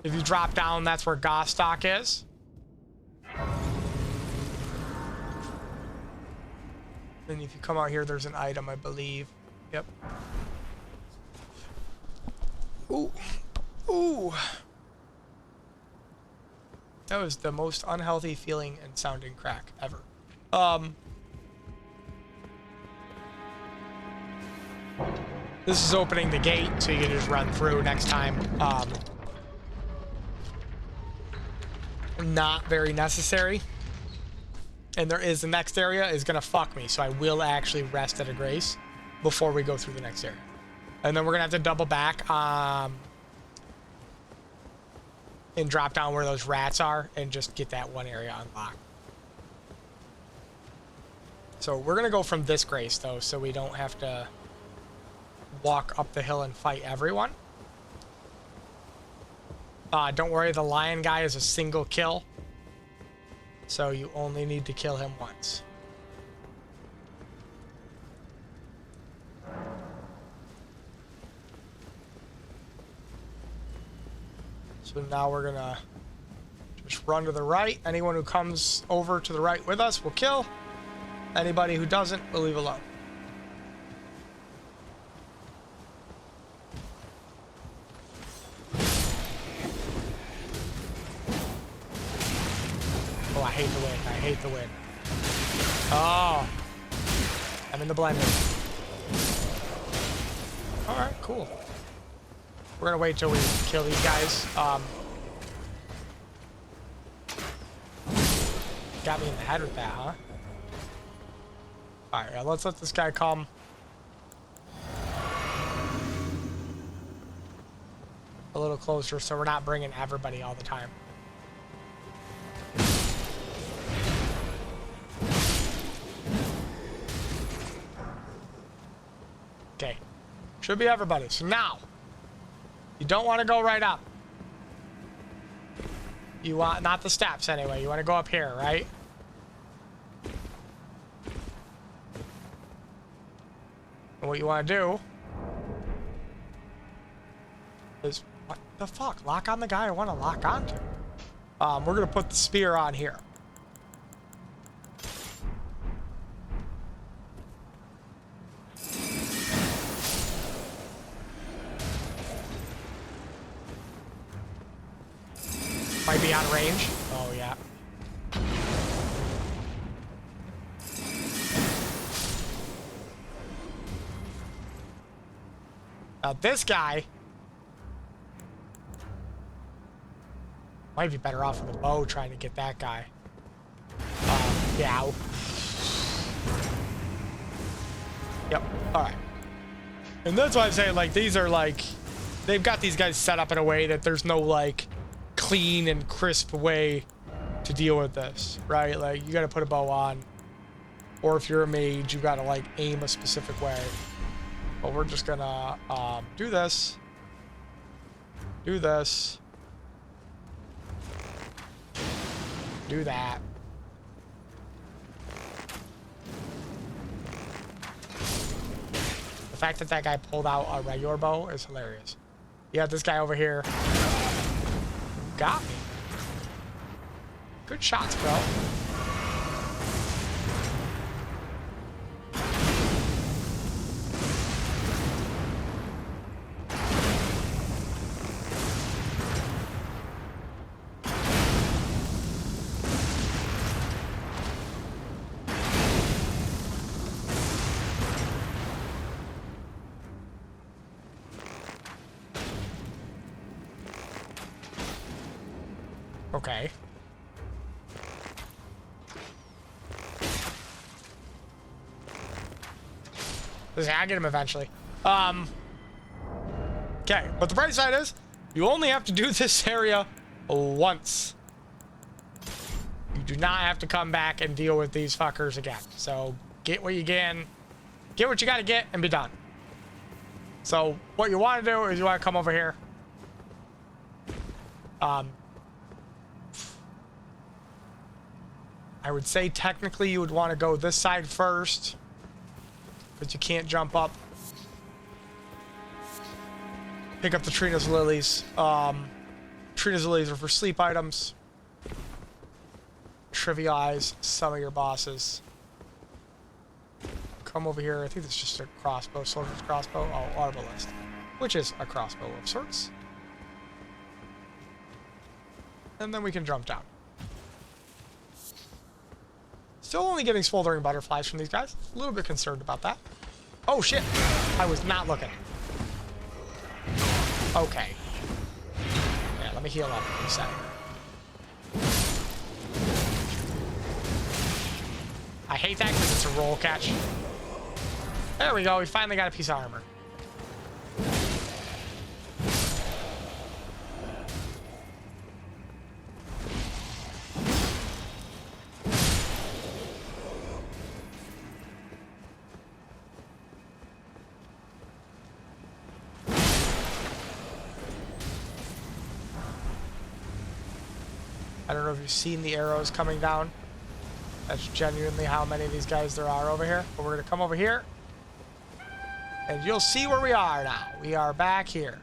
If you drop down, that's where Gostock is. And if you come out here, there's an item, I believe. Yep. Ooh. Ooh. That was the most unhealthy feeling and sounding crack ever. This is opening the gate, so you can just run through next time. Not very necessary. And there is the next area is gonna fuck me, so I will actually rest at a Grace before we go through the next area. And then we're gonna have to double back and drop down where those rats are and just get that one area unlocked. So we're gonna go from this Grace though, so we don't have to walk up the hill and fight everyone. Don't worry, the lion guy is a single kill. So you only need to kill him once. So now we're gonna just run to the right. Anyone who comes over to the right with us, we'll kill. Anybody who doesn't, we'll leave alone. Oh, I hate the wind. I hate the wind. Oh. I'm in the blender. Alright, cool. We're gonna wait till we kill these guys. Got me in the head with that, huh? Alright, let's let this guy come. A little closer so we're not bringing everybody all the time. Okay. Should be everybody. So now, you don't want to go right up. You want, not the steps anyway. You want to go up here, right? And what you want to do is, what the fuck? Lock on the guy I want to lock onto. We're going to put the spear on here. Might be out of range. Oh, yeah. Now this guy might be better off with a bow trying to get that guy. Yeah. Yep. All right. And that's why I'm saying, like, these are like, they've got these guys set up in a way that there's no like clean and crisp way to deal with this, right? Like, you got to put a bow on, or if you're a mage, you got to like aim a specific way. But we're just gonna do this, do this, do that. The fact that that guy pulled out a regular bow is hilarious. Yeah, this guy over here got me. Good shots, bro. Okay. Listen, I'll get him eventually. Okay, but the bright side is, you only have to do this area once. You do not have to come back and deal with these fuckers again. So, get what you can, get what you gotta get, and be done. So, what you want to do is you want to come over here. I would say technically you would want to go this side first, but you can't jump up. Pick up the Trina's lilies. Trina's lilies are for sleep items. Trivialize some of your bosses. Come over here. I think it's just a crossbow, soldier's crossbow. Oh, arbalist, which is a crossbow of sorts. And then we can jump down. Still only getting smoldering butterflies from these guys. A little bit concerned about that. Oh shit! I was not looking. Okay. Yeah, let me heal up for a second. I hate that because it's a roll catch. There we go, we finally got a piece of armor. I don't know if you've seen the arrows coming down. That's genuinely how many of these guys there are over here. But we're going to come over here. And you'll see where we are now. We are back here.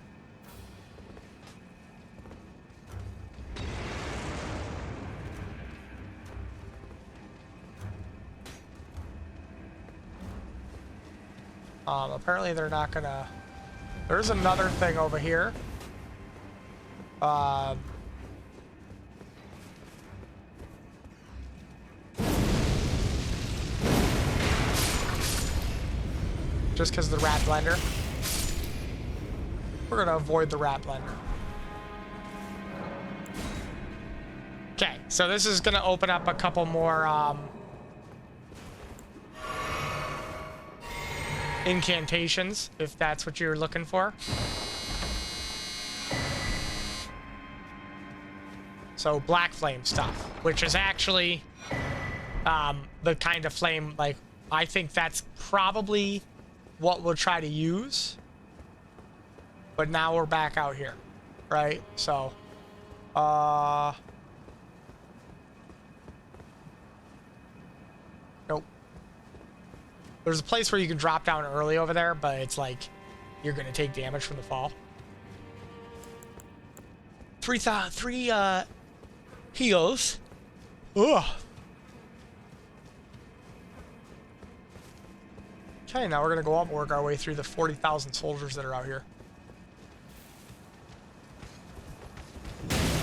Apparently they're not going to... There's another thing over here. Just because of the rat blender. We're going to avoid the rat blender. Okay, so this is going to open up a couple more incantations, if that's what you're looking for. So black flame stuff, which is actually the kind of flame, like, I think that's probably what we'll try to use. But now we're back out here, right? So, nope. There's a place where you can drop down early over there, but it's like you're gonna take damage from the fall. Three heals. Ugh. Okay, now we're gonna go up and work our way through the 40,000 soldiers that are out here.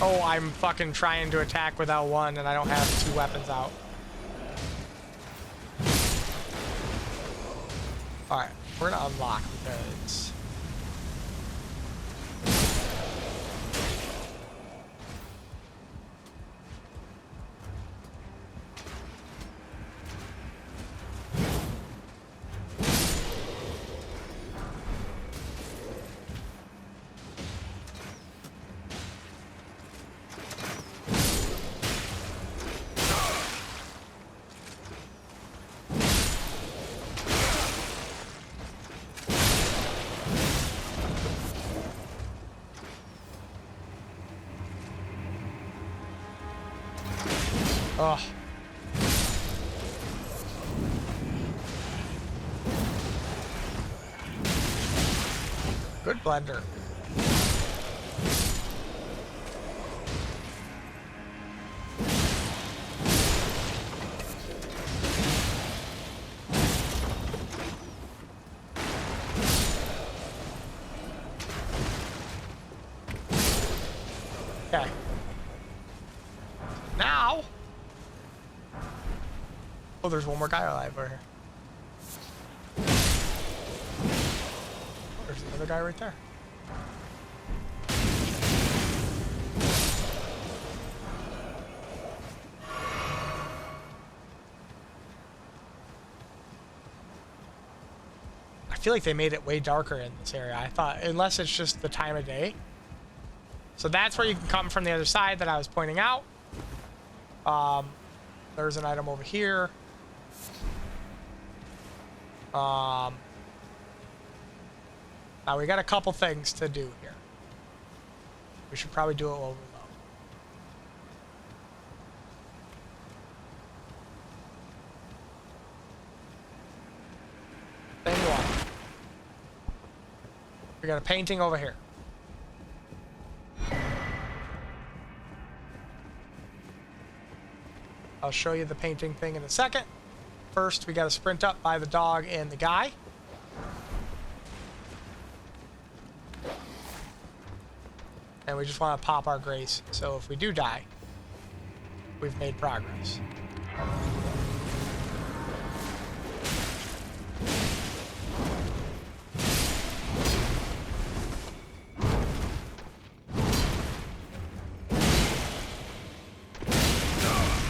Oh, I'm fucking trying to attack without one, and I don't have 2 weapons out. Alright, we're gonna unlock because... Oh. Good blender. Okay. Now. Oh, there's one more guy alive over here. There's another guy right there. feel like they made it way darker in this area. I thought, unless it's just the time of day. So that's where you can come from the other side that I was pointing out. There's an item over here. Now we got a couple things to do here. We should probably do it while we're low. Thing one. We got a painting over here. I'll show you the painting thing in a second. First, we got to sprint up by the dog and the guy. And we just want to pop our grace. So if we do die, we've made progress.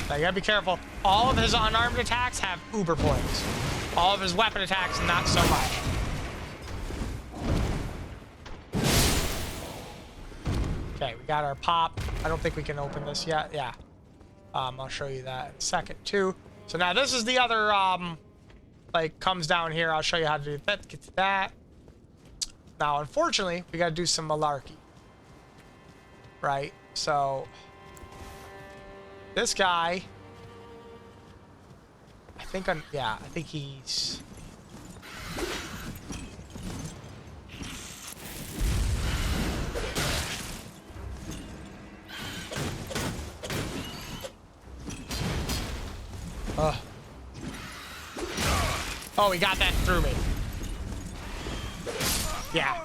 Now you gotta be careful. All of his unarmed attacks have uber points. All of his weapon attacks, not so much. Okay, we got our pop. I don't think we can open this yet. Yeah. I'll show you that in a second too. So now this is the other, like comes down here. I'll show you how to do that. Get to that. Now, unfortunately, we gotta do some malarkey. Right? So this guy, I think I think he's... Oh, he got that through me. Yeah.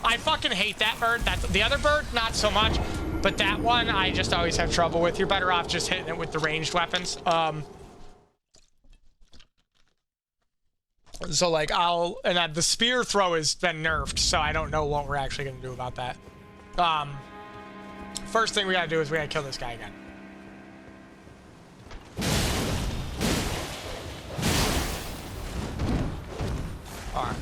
I fucking hate that bird. That's the other bird, not so much. But that one, I just always have trouble with. You're better off just hitting it with the ranged weapons. So like the spear throw has been nerfed, so I don't know what we're actually gonna do about that. First thing we gotta do is we gotta kill this guy again. All right.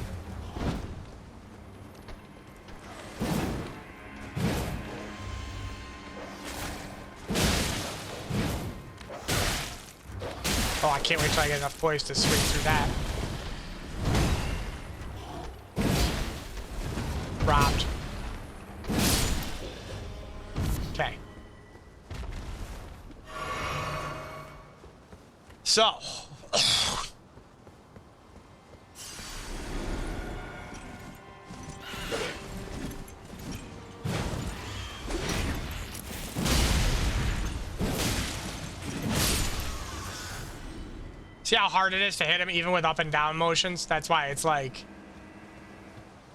Oh, I can't wait till I get enough poise to swing through that. Robbed. Okay. So. See how hard it is to hit him even with up and down motions? That's why it's like...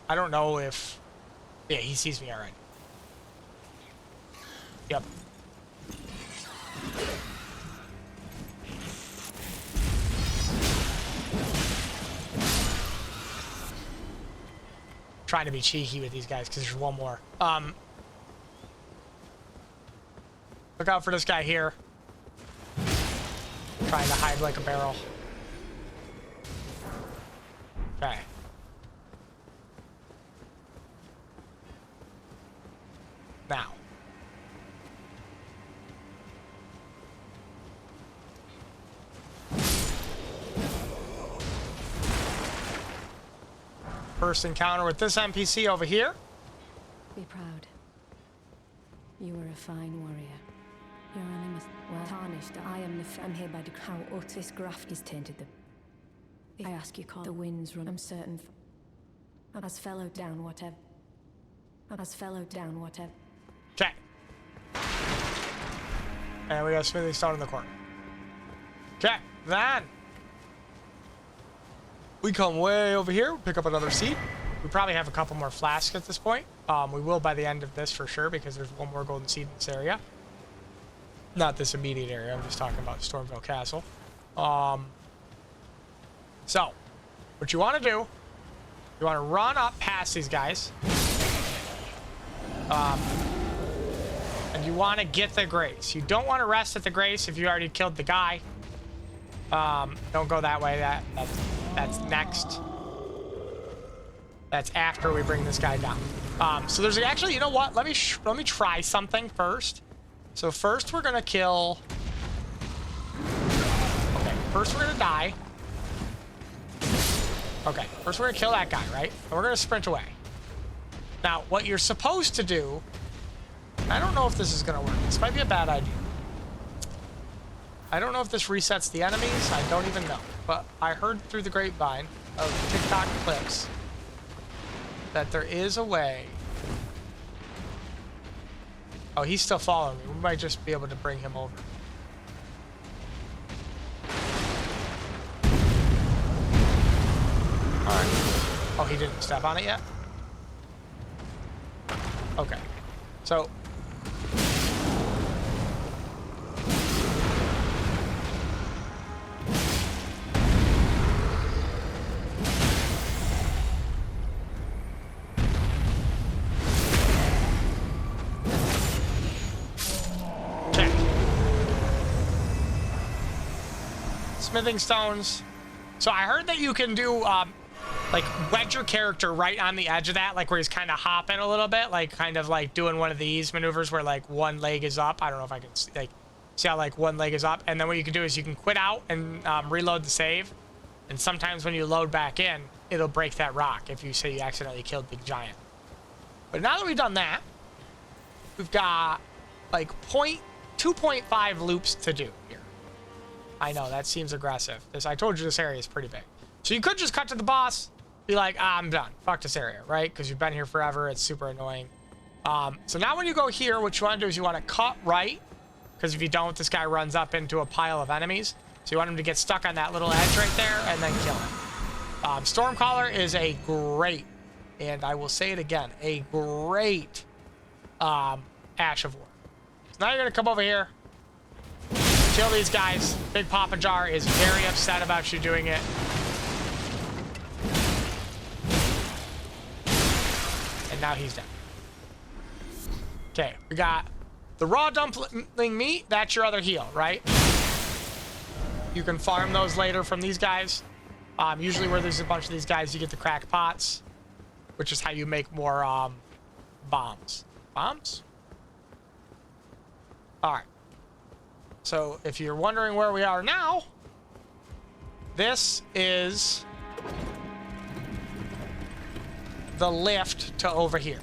I don't know if... Yeah, he sees me already. Yep. Trying to be cheeky with these guys because there's one more. Look out for this guy here. Trying to hide like a barrel. Okay. Now. First encounter with this NPC over here. Be proud. You were a fine warrior. Your animus well tarnished. I am I'm here by the how this graft is tainted them. If I ask you, call the winds run. I'm certain. As fellowed down whatever. As fellowed down whatever. Okay. And we got smithing stone in the corner. Okay, then we come way over here. Pick up another seed. We probably have a couple more flasks at this point. We will by the end of this for sure because there's one more golden seed in this area. Not this immediate area. I'm just talking about Stormveil Castle. So, what you want to do, you want to run up past these guys. And you want to get the grace. You don't want to rest at the grace if you already killed the guy. Don't go that way. That's next. That's after we bring this guy down. So there's actually, you know what? Let me try something first. So first we're gonna kill. Okay, first we're gonna die. Okay, first we're gonna kill that guy, right? And we're gonna sprint away. Now, what you're supposed to do, I don't know if this is gonna work. This might be a bad idea. I don't know if this resets the enemies. I don't even know. But I heard through the grapevine of TikTok clips that there is a way. Oh, he's still following me. We might just be able to bring him over. Alright. Oh, he didn't step on it yet? Okay. So... Okay. Smithing stones. So I heard that you can do, like, wedge your character right on the edge of that, like where he's kind of hopping a little bit, like kind of like doing one of these maneuvers where like one leg is up. I don't know if I can see how like one leg is up, and then what you can do is you can quit out and reload the save, and sometimes when you load back in, it'll break that rock if you say you accidentally killed Big Giant. But now that we've done that, we've got like 2.5 loops to do here. I know that seems aggressive. I told you this area is pretty big. So you could just cut to the boss, be like, I'm done. Fuck this area, right? Because you've been here forever. It's super annoying. So now when you go here, what you want to do is you want to cut right. Because if you don't, this guy runs up into a pile of enemies. So you want him to get stuck on that little edge right there and then kill him. Stormcaller is a great, and I will say it again, a great Ash of War. So now you're going to come over here, kill these guys. Big Papa Jar is very upset about you doing it. And now he's dead. Okay, we got the raw dumpling meat. That's your other heal, right? You can farm those later from these guys. Usually where there's a bunch of these guys, you get the crack pots, which is how you make more bombs. Bombs? All right. So if you're wondering where we are now, this is the lift to over here.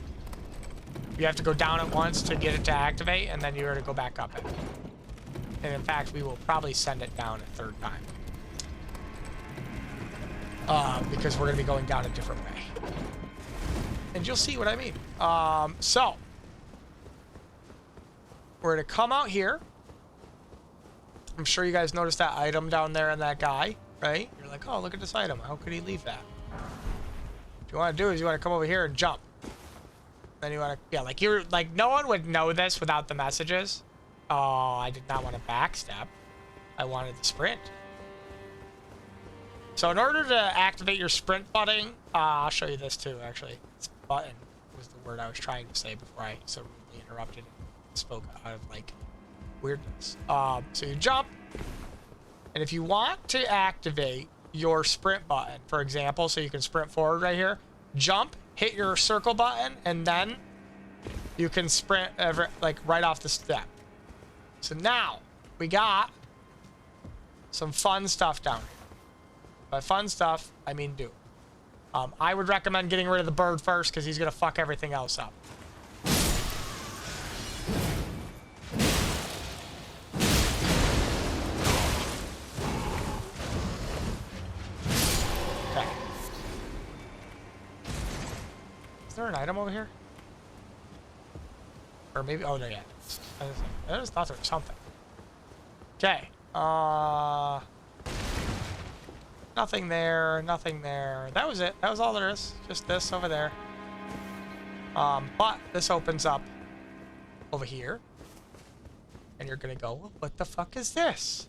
You have to go down it once to get it to activate, and then you're to go back up it. And in fact, we will probably send it down a third time. Because we're going to be going down a different way. And you'll see what I mean. So, we're going to come out here. I'm sure you guys noticed that item down there and that guy, right? You're like, oh, look at this item. How could he leave that? What you want to do is you want to come over here and jump. Then you want to, yeah, like you're, like no one would know this without the messages. Oh, I did not want to backstep. I wanted to sprint. So in order to activate your sprint button, I'll show you this too, actually. It's button was the word I was trying to say before I so rudely interrupted and spoke out of, like, weirdness. So you jump, and if you want to activate your sprint button, for example, so you can sprint forward right here, jump, hit your circle button, and then you can sprint like right off the step. So now we got some fun stuff down here. By fun stuff, I mean do. I would recommend getting rid of the bird first because he's gonna fuck everything else up. Okay. Is there an item over here? Or maybe, oh no, yeah. I just thought there was something. Okay. Nothing there, nothing there. That was it. That was all there is. Just this over there. But this opens up over here. And you're gonna go, well, what the fuck is this?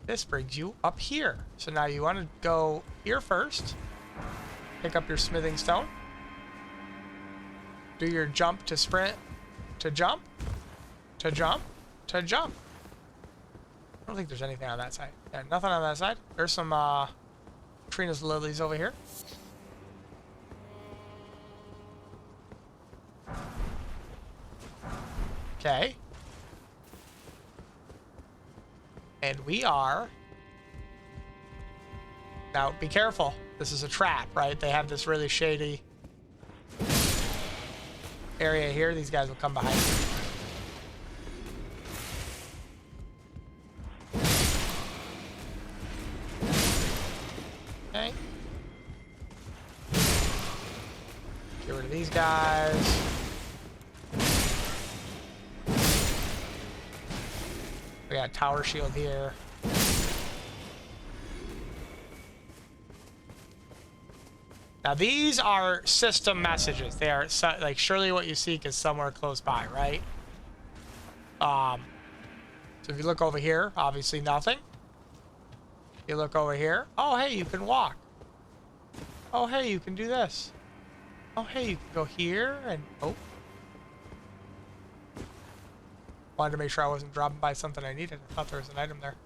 This brings you up here. So now you want to go here first. Pick up your smithing stone. Do your jump to sprint. To jump. To jump. To jump. I don't think there's anything on that side. Yeah, nothing on that side. There's some Trina's lilies over here. Okay. And we are... Now, be careful. This is a trap, right? They have this really shady area here. These guys will come behind you. Okay. Get rid of these guys. We got a tower shield here. Now these are system messages. They are like, surely what you seek is somewhere close by, right? So if you look over here, obviously nothing. You look over here. Oh, hey, you can walk. Oh, hey, you can do this. Oh, hey, you can go here and... Oh. Wanted to make sure I wasn't dropping by something I needed. I thought there was an item there.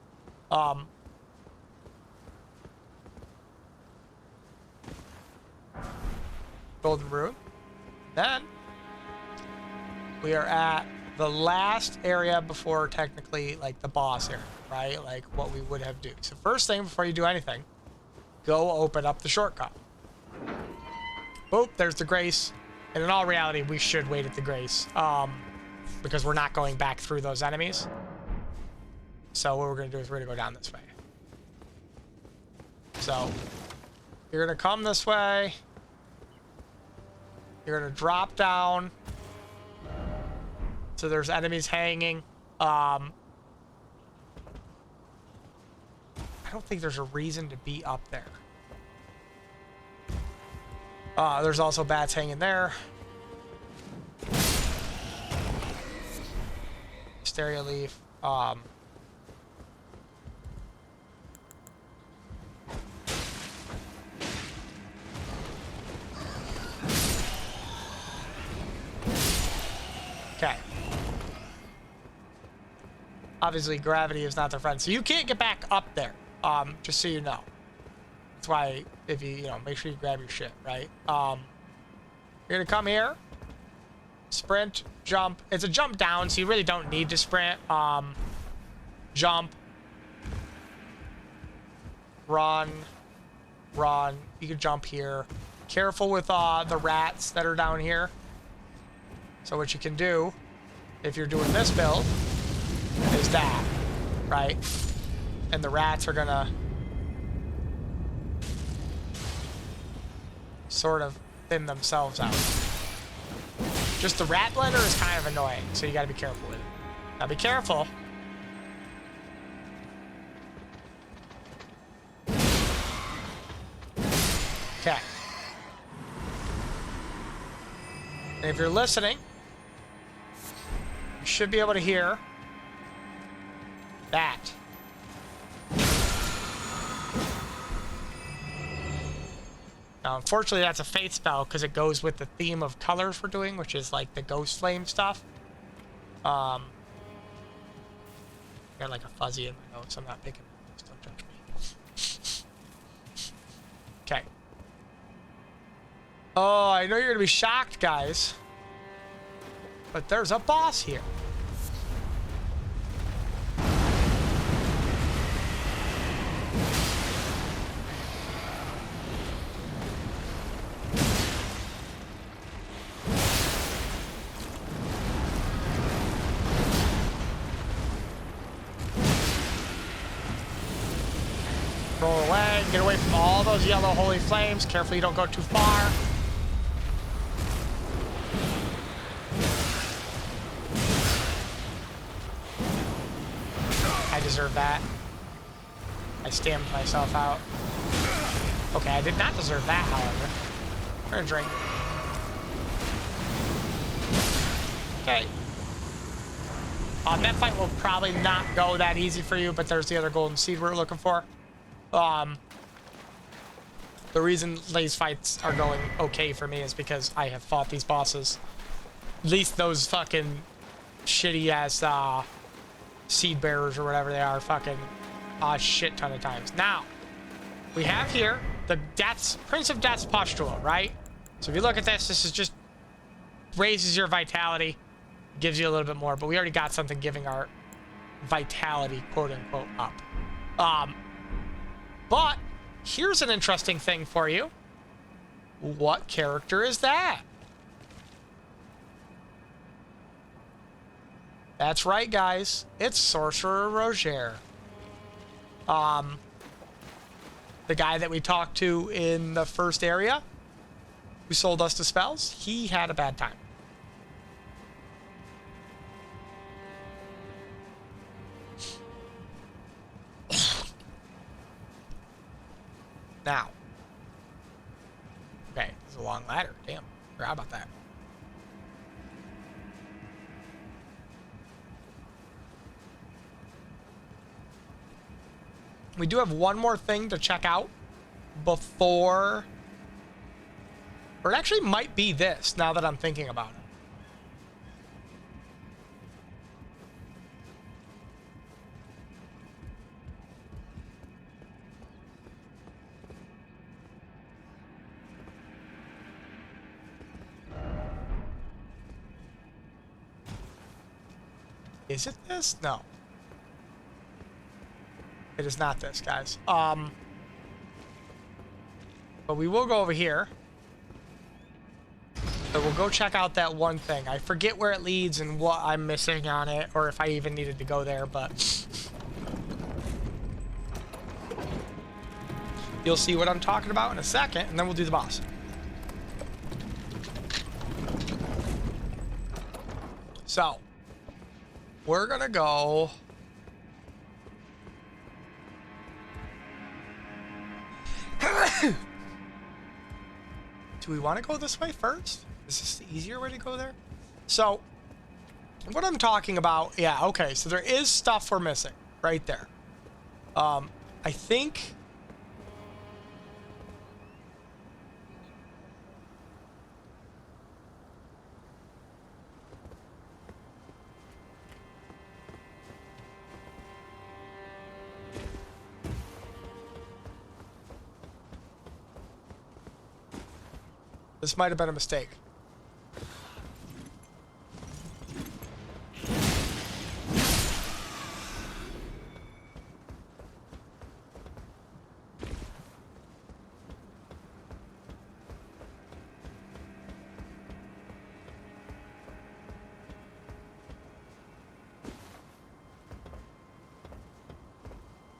Golden Rune. Then we are at the last area before technically like the boss area, right? Like what we would have do. So first thing before you do anything, go open up the shortcut. Boop, there's the Grace. And in all reality, we should wait at the Grace. Because we're not going back through those enemies. So what we're gonna do is we're gonna go down this way. So you're gonna come this way. You're gonna drop down. So there's enemies hanging. I don't think there's a reason to be up there. There's also bats hanging there. Hysteria leaf. Okay. Obviously, gravity is not their friend, so you can't get back up there. Just so you know. That's why, if you know, make sure you grab your shit, right? You're gonna come here. Sprint, jump. It's a jump down, so you really don't need to sprint. Jump. Run. Run. You can jump here. Careful with the rats that are down here. So what you can do, if you're doing this build, is that, right? And the rats are gonna sort of thin themselves out. Just the rat blender is kind of annoying, so you gotta be careful with it. Now be careful. Okay. And if you're listening, you should be able to hear that. Now, unfortunately, that's a faith spell because it goes with the theme of colors we're doing, which is like the ghost flame stuff. Got like a fuzzy in my nose, so I'm not picking it. Don't judge me. Okay. Oh, I know you're gonna be shocked, guys. But there's a boss here. Roll away, get away from all those yellow holy flames. Careful you don't go too far. I deserve that. I stamped myself out. Okay, I did not deserve that, however. I'm gonna drink. Okay. That fight will probably not go that easy for you, but there's the other golden seed we're looking for. The reason these fights are going okay for me is because I have fought these bosses. At least those fucking shitty ass seed bearers or whatever they are, fucking a shit ton of times. Now, we have here the Prince of Death's pustule, right? So if you look at this, this is just raises your vitality. Gives you a little bit more, but we already got something giving our vitality, quote unquote, up. But here's an interesting thing for you. What character is that? That's right, guys. It's Sorcerer Roger. The guy that we talked to in the first area, who sold us the spells, he had a bad time. Now. Okay, it's a long ladder. Damn, forgot about that. We do have one more thing to check out before... Or it actually might be this, now that I'm thinking about it. Is it this? No. It is not this, guys. But we will go over here. So we'll go check out that one thing. I forget where it leads and what I'm missing on it, or if I even needed to go there, but... You'll see what I'm talking about in a second, and then we'll do the boss. So... We're gonna go... Do we want to go this way first? Is this the easier way to go there? So, what I'm talking about... Yeah, okay, so there is stuff we're missing. Right there. I think... This might have been a mistake.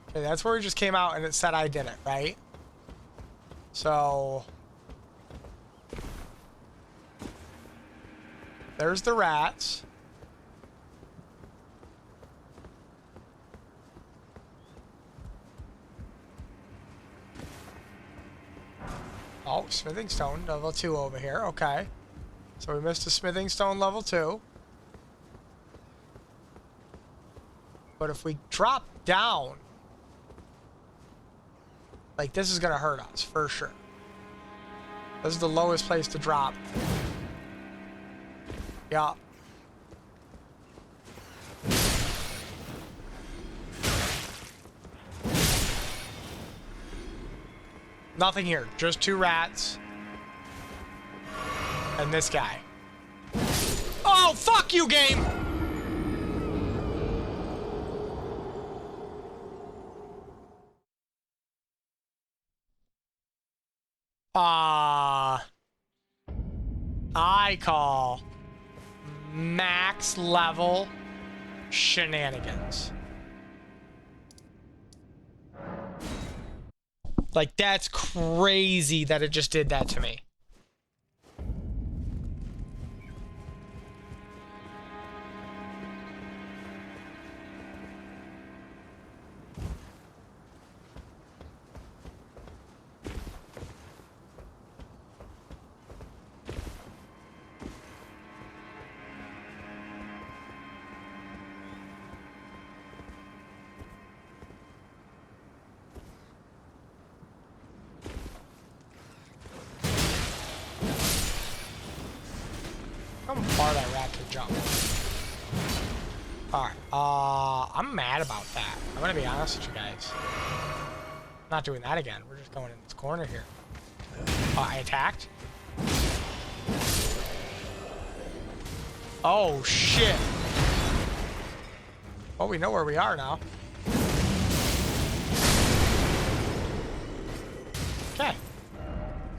Okay, that's where we just came out and it said I did it, right? So... There's the rats. Oh, smithing stone level 2 over here. Okay. So we missed a smithing stone level 2. But if we drop down, like, this is gonna hurt us for sure. This is the lowest place to drop. Yeah. Nothing here. Just 2 rats. And this guy. Oh, fuck you, game! I call max level shenanigans. Like, that's crazy that it just did that to me. How far that rat could jump. Alright, I'm mad about that. I'm gonna be honest with you guys. I'm not doing that again. We're just going in this corner here. I attacked. Oh, shit. Well, we know where we are now. Okay.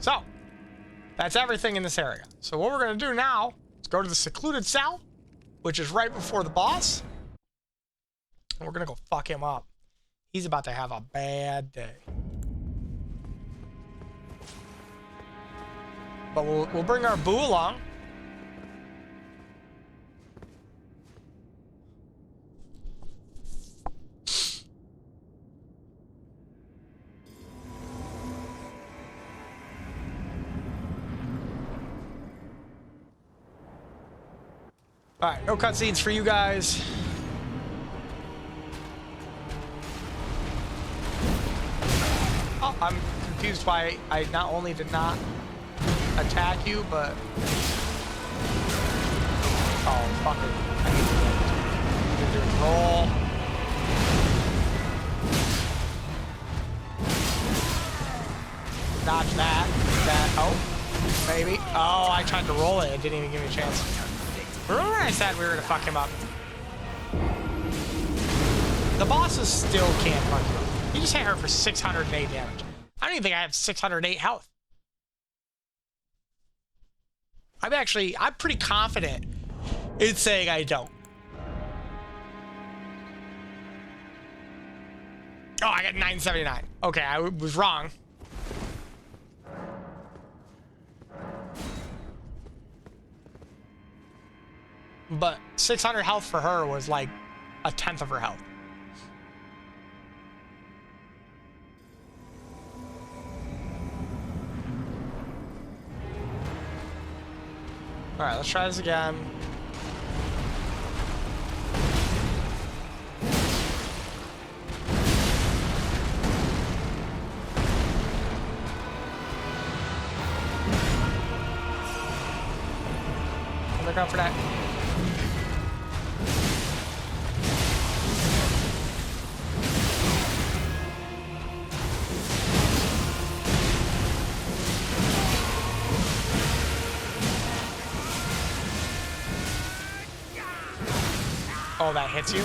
So, that's everything in this area. So what we're going to do now is go to the secluded cell, which is right before the boss. And we're going to go fuck him up. He's about to have a bad day. But we'll bring our boo along. Alright, no cutscenes for you guys. Oh, I'm confused why I not only did not attack you, but... Oh, fuck it. I need to do a roll. Dodge that. Oh, maybe. Oh, I tried to roll it. It didn't even give me a chance. Remember when I said we were gonna fuck him up? The bosses still can't fuck you up. You just hit her for 608 damage. I don't even think I have 608 health. I'm pretty confident in saying I don't. Oh, I got 979. Okay, I was wrong. But 600 health for her was like a tenth of her health. All right, let's try this again. Look out for that. Oh, that hits you?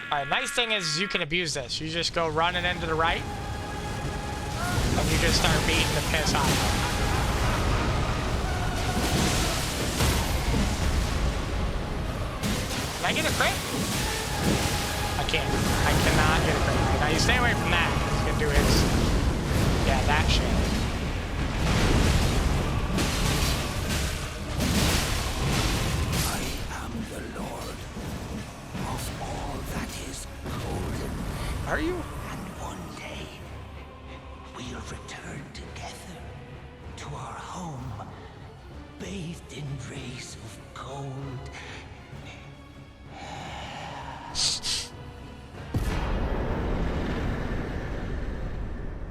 Alright, nice thing is you can abuse this. You just go running into the right, and you just start beating the piss out of them. Can I get a crit? I can't. I cannot get a crit. Now you stay away from that. He's gonna do his... Yeah, that shit. Are you? And one day, we'll return together to our home, bathed in rays of gold.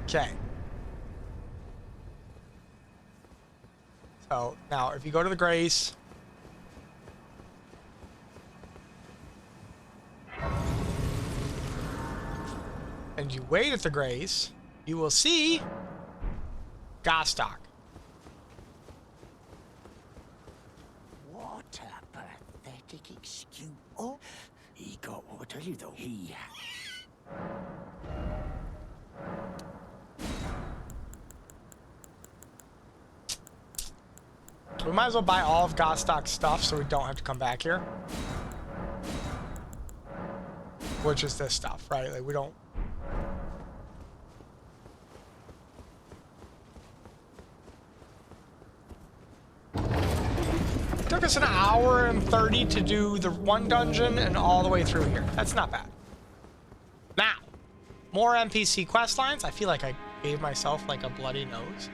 Okay. So, now, if you go to the Grace... and you wait at the Grace, you will see Gostock. What a pathetic excuse. Oh, he got what I tell you though. He. We might as well buy all of Gostock's stuff so we don't have to come back here. Which is this stuff, right? Like, we don't... Took us an hour and 30 to do the one dungeon and all the way through here. That's not bad. Now, more NPC quest lines. I feel like I gave myself like a bloody nose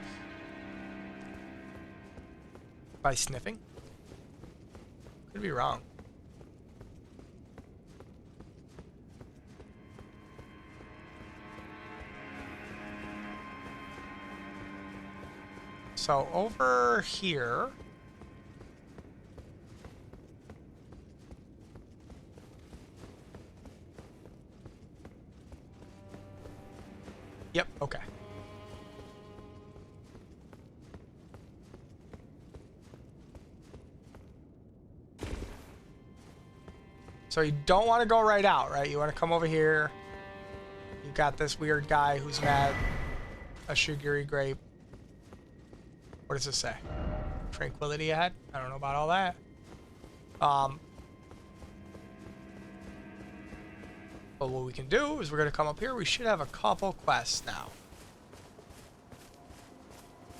by sniffing. Could be wrong. So over here. Yep, okay. So you don't want to go right out, right? You want to come over here. You got this weird guy who's mad. A Shigiri grape. What does this say? Tranquility ahead? I don't know about all that. But what we can do is we're going to come up here. We should have a couple quests now.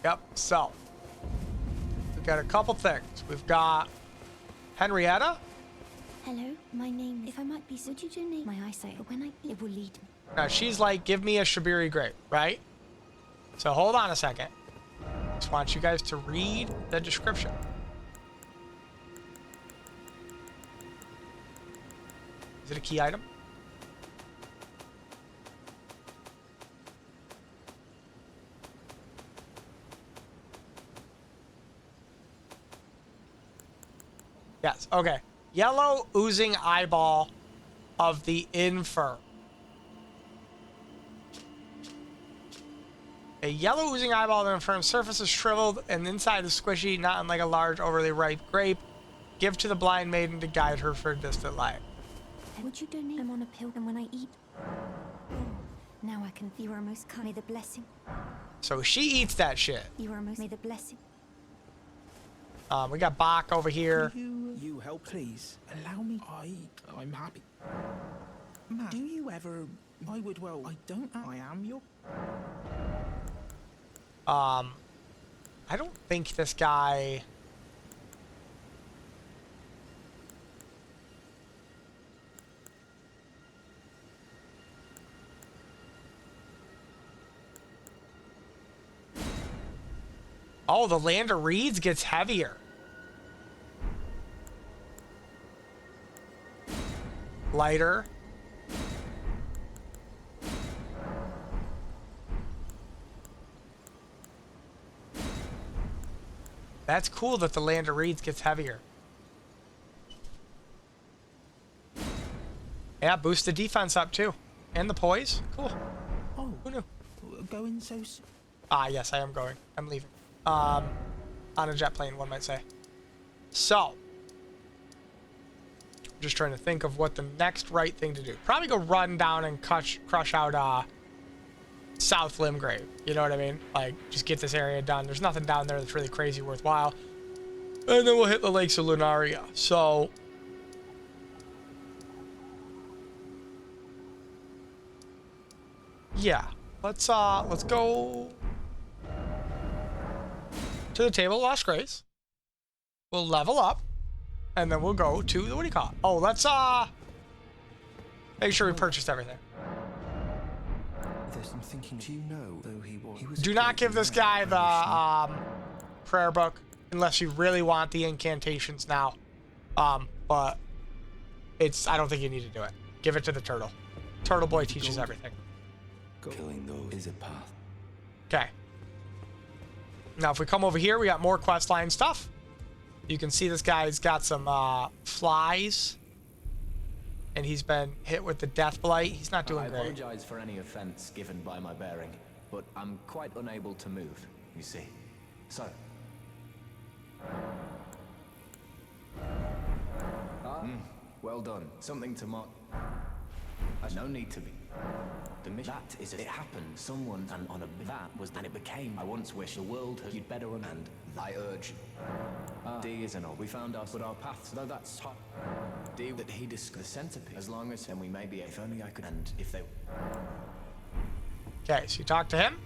Yep, so. We've got a couple things. We've got Henrietta. Hello, my name is... If I might be... Would you donate my eyesight? But when it will lead me. Now she's like, give me a Shibiri grape, right? So hold on a second. Just want you guys to read the description. Is it a key item? Yes, okay. Yellow oozing eyeball of the infirm. A yellow oozing eyeball of the infirm surface is shriveled and inside is squishy, not unlike a large, overly ripe grape. Give to the blind maiden to guide her for a distant light. Would you donate them on a pill and when I eat? Oh, now I can... You are most kind. May the blessing. So she eats that shit. You are most... May the blessing. We got Bach over here. You help, please. Allow me. I'm happy. Matt, do you ever... I would, well, I don't... I am your... I don't think this guy... Oh, the Land of Reeds gets heavier. Lighter. That's cool that the Land of Reeds gets heavier. Yeah, boost the defense up too. And the poise. Cool. Oh, Who knew? going so soon. Ah, yes, I am going. I'm leaving. On a jet plane, one might say. So. I'm just trying to think of what the next right thing to do. Probably go run down and crush out, South Limgrave. You know what I mean? Like, just get this area done. There's nothing down there that's really crazy worthwhile. And then we'll hit the Lakes of Lunaria. So. Yeah. Let's go to the Table of Lost Grace. We'll level up. And then we'll go to the, what do you call it? Oh, let's make sure we purchased everything. There's some thinking. Do you know, though he was Do not give this guy the prayer book unless you really want the incantations now. But I don't think you need to do it. Give it to the turtle. Turtle boy teaches everything. Killing those is a path. Okay. Now if we come over here, we got more questline stuff. You can see this guy's got some flies. And he's been hit with the death blight. He's not doing great. I apologize for any offense given by my bearing, but I'm quite unable to move, you see. So. Well done. Something to mark. No need to be. The mission. That is it happened. Someone and on a that was and it became. I once wish the world had you'd better and I urge. D is an all. We found us, but our paths. Though that's hot. D that he discussed the centipede. As long as then we may be. If only I could. And if they. Okay, so you talk to him.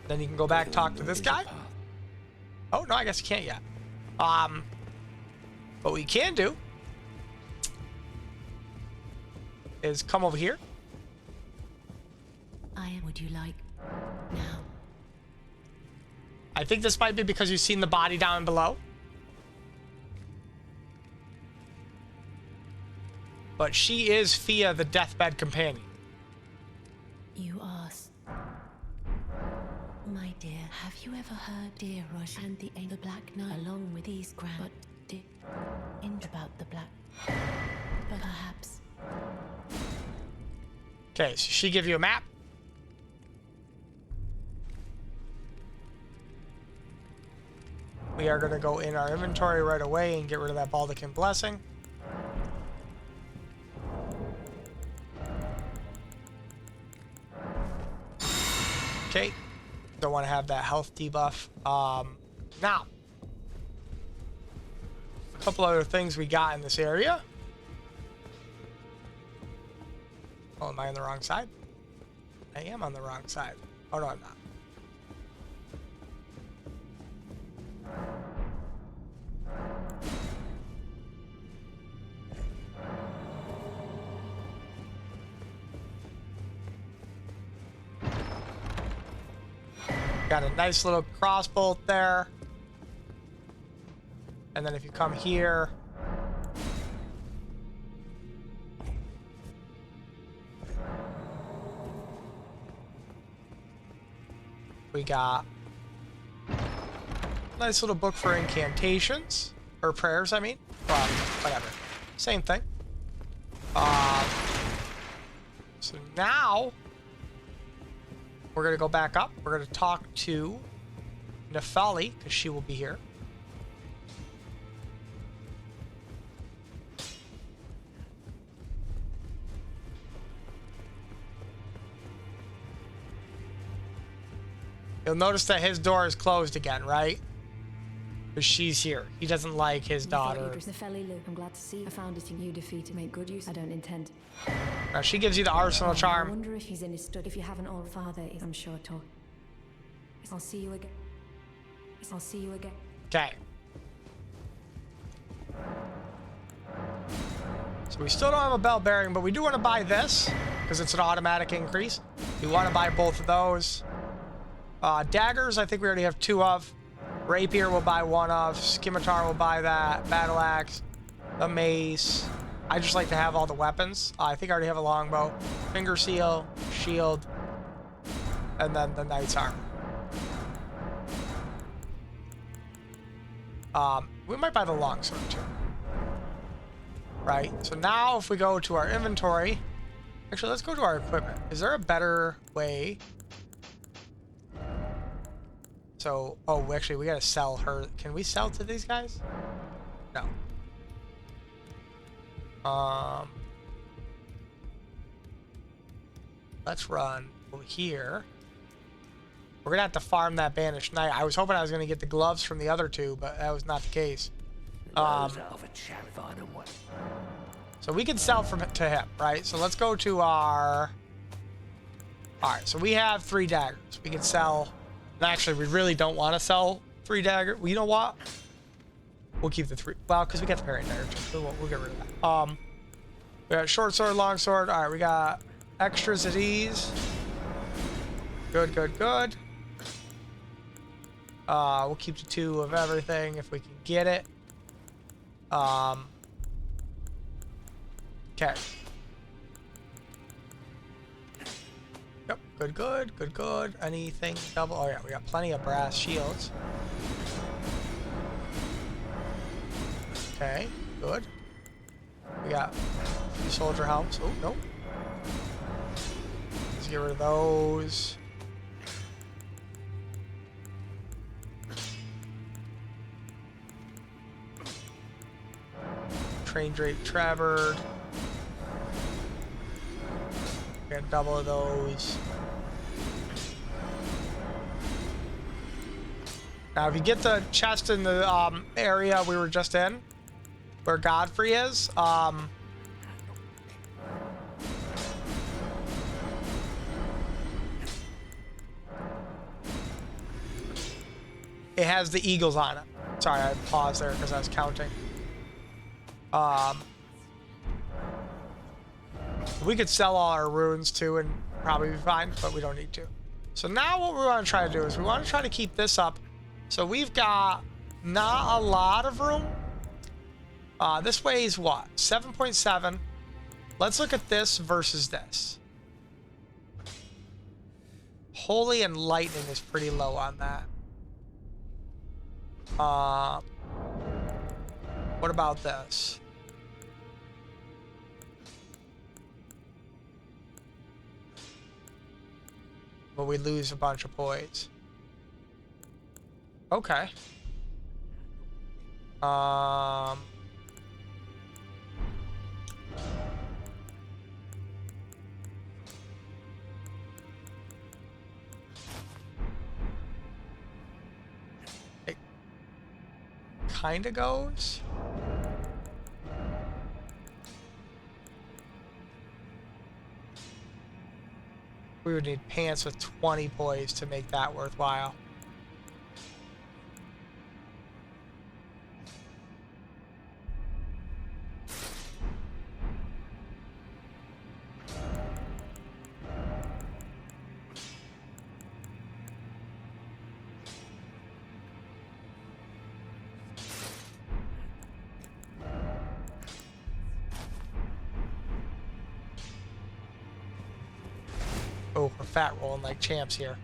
Then you can go back talk to this guy. Oh no, I guess you can't yet. What we can do is come over here. Would you like now? I think this might be because you've seen the body down below. But she is Fia, the deathbed companion. You asked. My dear, have you ever heard Dear Rush and the Black Knight along with these grand but about the black? But perhaps. Okay, so she give you a map. We are going to go in our inventory right away and get rid of that Baldecan Blessing. Okay. Don't want to have that health debuff. Now. A couple other things we got in this area. Oh, am I on the wrong side? I am on the wrong side. Oh, no, I'm not. Got a nice little crossbolt there. And then if you come here, we got a nice little book for incantations, or prayers, I mean. Well, whatever. Same thing. So now, we're going to go back up. We're going to talk to Nephali, because she will be here. You'll notice that his door is closed again, right? Because she's here. He doesn't like his daughter. I'm glad to see. I found it in you defeated. Make good use. I don't intend. Now she gives you the arsenal I charm. wonder if he's in his stud. If you haven't already, father is, I'm sure to. I'll see you again. I'll see you again. Okay. So we still don't have a bell bearing, but we do want to buy this because it's an automatic increase. We want to buy both of those. Daggers, I think we already have 2 of. Rapier we'll buy 1 of. Scimitar will buy that. Battle axe. A mace. I just like to have all the weapons. I think I already have a longbow. Finger seal. Shield. And then the knight's armor. We might buy the longsword too. Right? So now if we go to our inventory. Actually, let's go to our equipment. Is there a better way? So, oh, actually, we gotta sell her. Can we sell to these guys? No. Let's run over here. We're gonna have to farm that banished knight. I was hoping I was gonna get the gloves from the other 2, but that was not the case. So we can sell to him, right? So let's go to our. All right, so we have 3 daggers. We can sell. And actually, we really don't want to sell 3 daggers. Well, you know what? We'll keep the 3. Well, because we got the parrying dagger too. So we'll get rid of that. We got short sword, long sword. All right, we got extras at these. Good, good, good. We'll keep the 2 of everything if we can get it. Okay. Yep, good, good, good, good. Anything double? Oh yeah, we got plenty of brass shields. Okay, good. We got a few soldier helmets. Oh, nope. Let's get rid of those. Train drape trabard. We got double of those. Now, if you get the chest in the area we were just in, where Godfrey is, it has the eagles on it. Sorry, I paused there because I was counting. We could sell all our runes too and probably be fine, but we don't need to. So now what we want to try to do is we want to try to keep this up. So we've got not a lot of room. This weighs what? 7.7. Let's look at this versus this. Holy and lightning is pretty low on that. What about this? But we lose a bunch of points. Okay. kind of goes. We would need pants with 20 poise to make that worthwhile. Oh, we're fat rolling like champs here.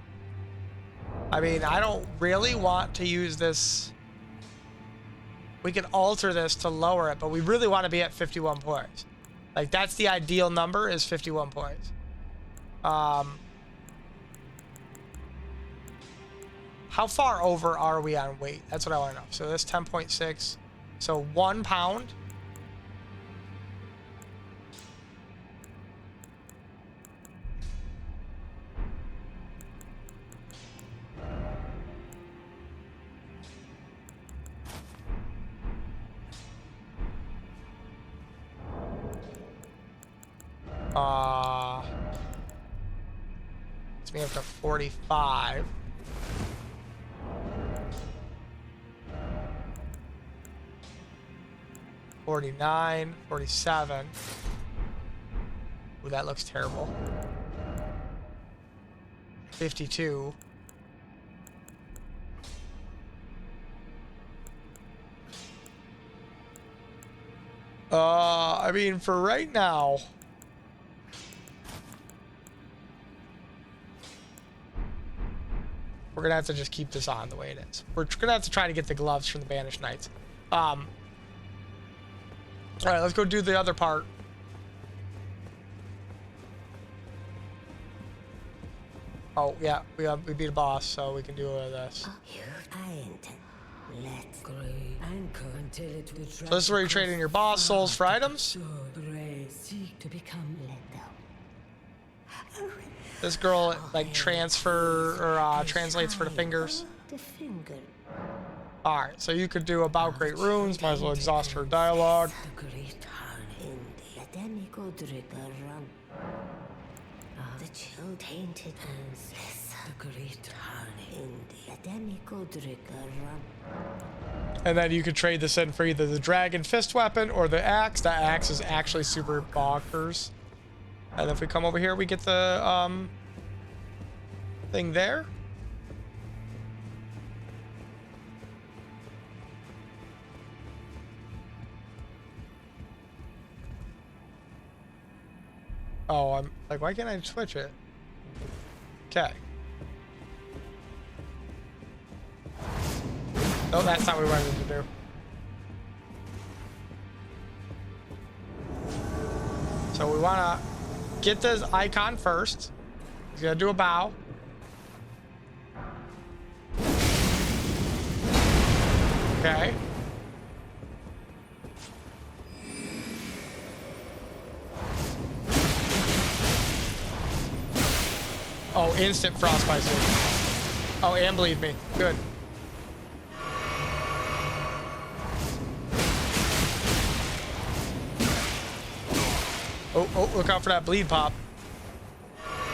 I mean, I don't really want to use this. We can alter this to lower it, but we really want to be at 51 points. Like, that's the ideal number, is 51 points. How far over are we on weight? That's what I want to know. So that's 10.6. So 1 pound. It's me up to 45. $49, $47. Ooh, that looks terrible. $52. I mean, for right now, we're gonna have to just keep this on the way it is. We're gonna have to try to get the gloves from the Banished Knights. All right, let's go do the other part. Oh yeah, we beat a boss, so we can do this. So this is where you trade in your boss souls for items. This girl like translates for the fingers. Alright, so you could do about great runes, might as well exhaust her dialogue. And then you could trade this in for either the dragon fist weapon or the axe. That axe is actually super bonkers. And if we come over here, we get the thing there. Oh, I'm like, why can't I switch it? Okay. No, that's not what we wanted to do. So we want to get this icon first. He's going to do a bow. Okay. Oh, instant frostbite. Oh, and bleed me. Good. Oh, look out for that bleed pop.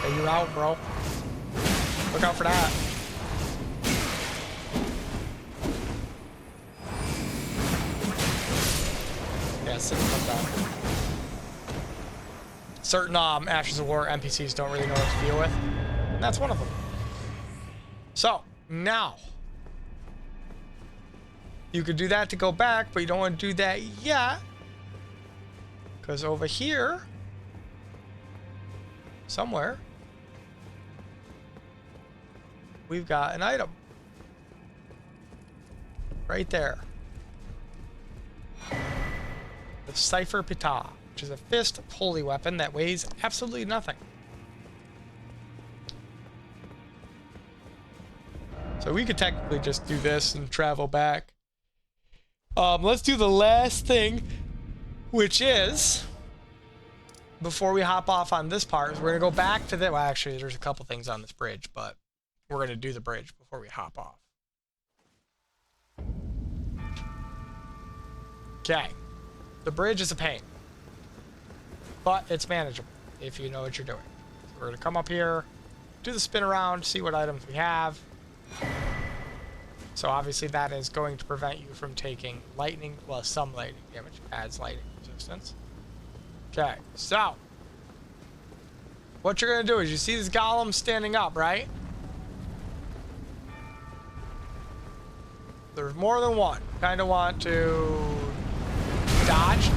Hey, you're out, bro. Look out for that. Yeah, something like that. Certain Ashes of War NPCs don't really know what to deal with. And that's one of them. So, now. You could do that to go back, but you don't want to do that yet. Because over here, somewhere, we've got an item. Right there. The Cipher Pitah, which is a fist holy weapon that weighs absolutely nothing. So we could technically just do this and travel back. Let's do the last thing, which is, before we hop off on this part, is we're gonna go back to the, well, actually, there's a couple things on this bridge, but we're gonna do the bridge before we hop off. Okay. The bridge is a pain. But it's manageable if you know what you're doing. So we're going to come up here, do the spin around, see what items we have. So obviously that is going to prevent you from taking lightning, well, some lightning damage, adds lightning resistance. Okay, so what you're going to do is you see this golem standing up, right? There's more than one. Kind of want to dodge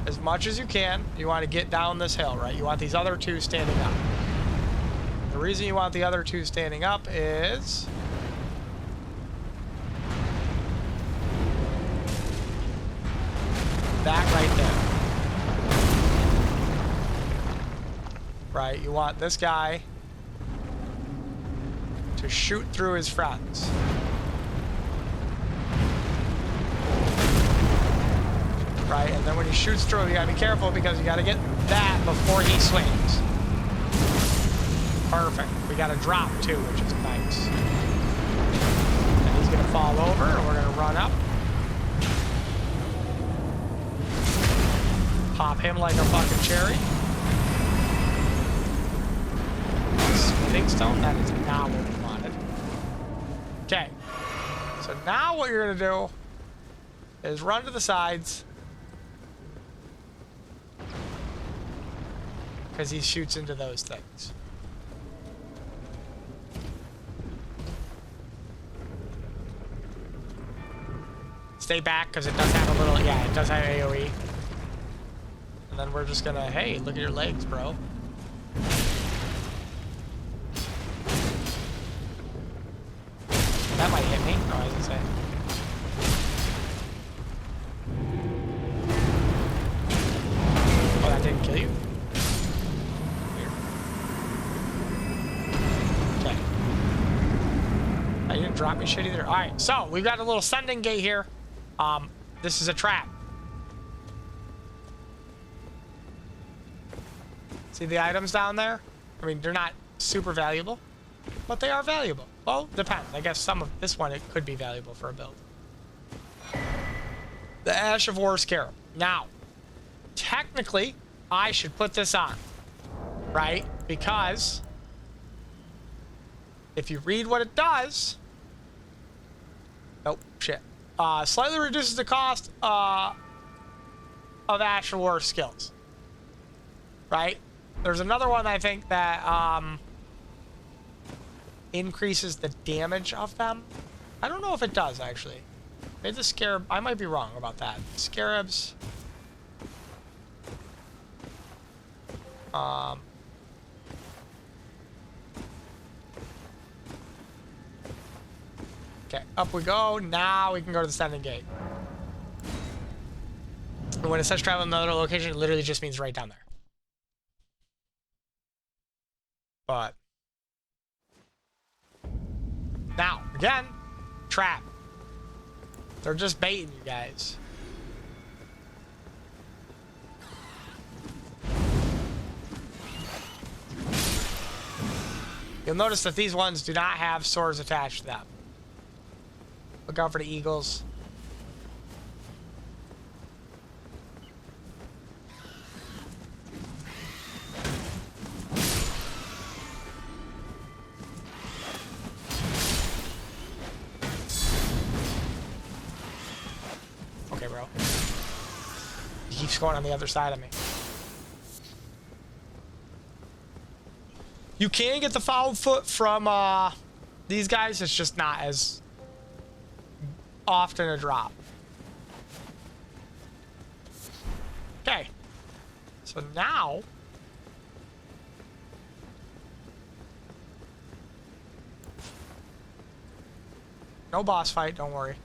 as much as you can. You want to get down this hill, right? You want these other two standing up. The reason you want the other two standing up is that right there. Right? You want this guy to shoot through his friends. Right? And then when he shoots through, you gotta be careful because you gotta get that before he swings. Perfect. We got a drop too, which is nice. And he's gonna fall over, and we're gonna run up. Pop him like a fucking cherry. Smithing stone, that is not what we wanted. Okay. So now what you're gonna do is run to the sides. Because he shoots into those things. Stay back, because it does have a little, yeah, it does have AoE. And then we're just gonna, hey, look at your legs, bro. That might hit me. Oh, I was gonna say. Oh, that didn't kill you? Weird. Okay. Oh, you didn't drop me shit either. Alright, so we've got a little sending gate here. This is a trap. See the items down there? I mean, they're not super valuable, but they are valuable. Well, depends. I guess some of this one, it could be valuable for a build. The Ash of War Scarab. Now, technically, I should put this on, right? Because if you read what it does, oh, shit. Slightly reduces the cost of Ash of War skills, right? There's another one I think that increases the damage of them. I don't know if it does, actually. Maybe the scarab, I might be wrong about that. Scarabs. Okay, up we go. Now we can go to the sending gate. And when it says travel to another location, it literally just means right down there. But now, again, trap. They're just baiting you guys. You'll notice that these ones do not have swords attached to them. Look out for the eagles. Okay, bro. He keeps going on the other side of me. You can get the foul foot from these guys. It's just not as often a drop. Okay. So now no boss fight, don't worry.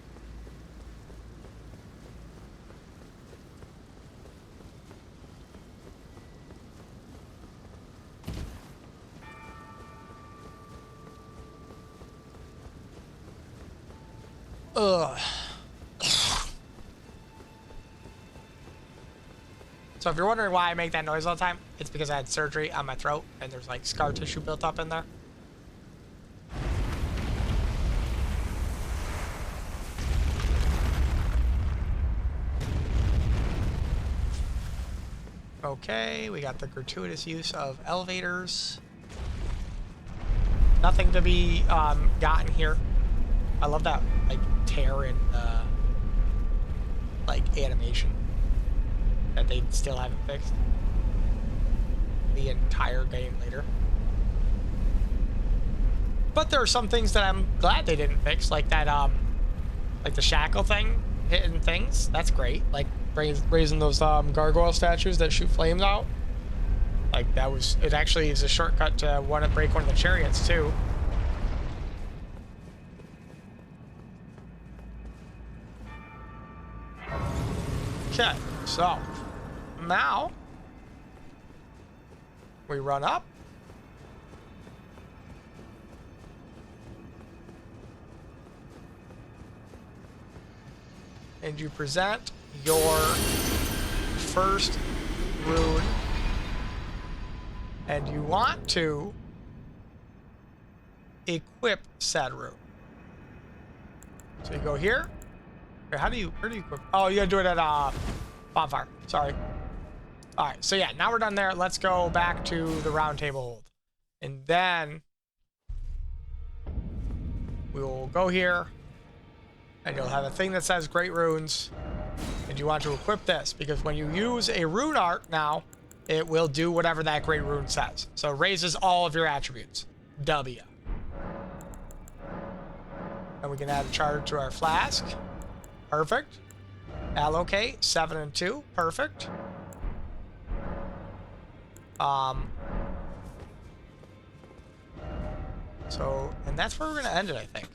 Ugh. So if you're wondering why I make that noise all the time, it's because I had surgery on my throat and there's like scar tissue built up in there. Okay, we got the gratuitous use of elevators. Nothing to be gotten here. I love that, like, tear in like, animation that they still haven't fixed the entire game later. But there are some things that I'm glad they didn't fix, like that, like the shackle thing hitting things. That's great. Like raising those gargoyle statues that shoot flames out. Like that was, it actually is a shortcut to break one of the chariots too. Okay, so now we run up. And you present your first rune. And you want to equip said rune. So you go here. Where do you equip? Oh, you gotta do it at bonfire. Sorry. Alright, so yeah, now we're done there. Let's go back to the round table hold. And then we will go here. And you'll have a thing that says Great Runes. And you want to equip this, because when you use a rune art now, it will do whatever that Great Rune says. So it raises all of your attributes. W. And we can add a charge to our flask. Perfect. Allocate 7 and 2. Perfect. So, and that's where we're gonna end it, I think.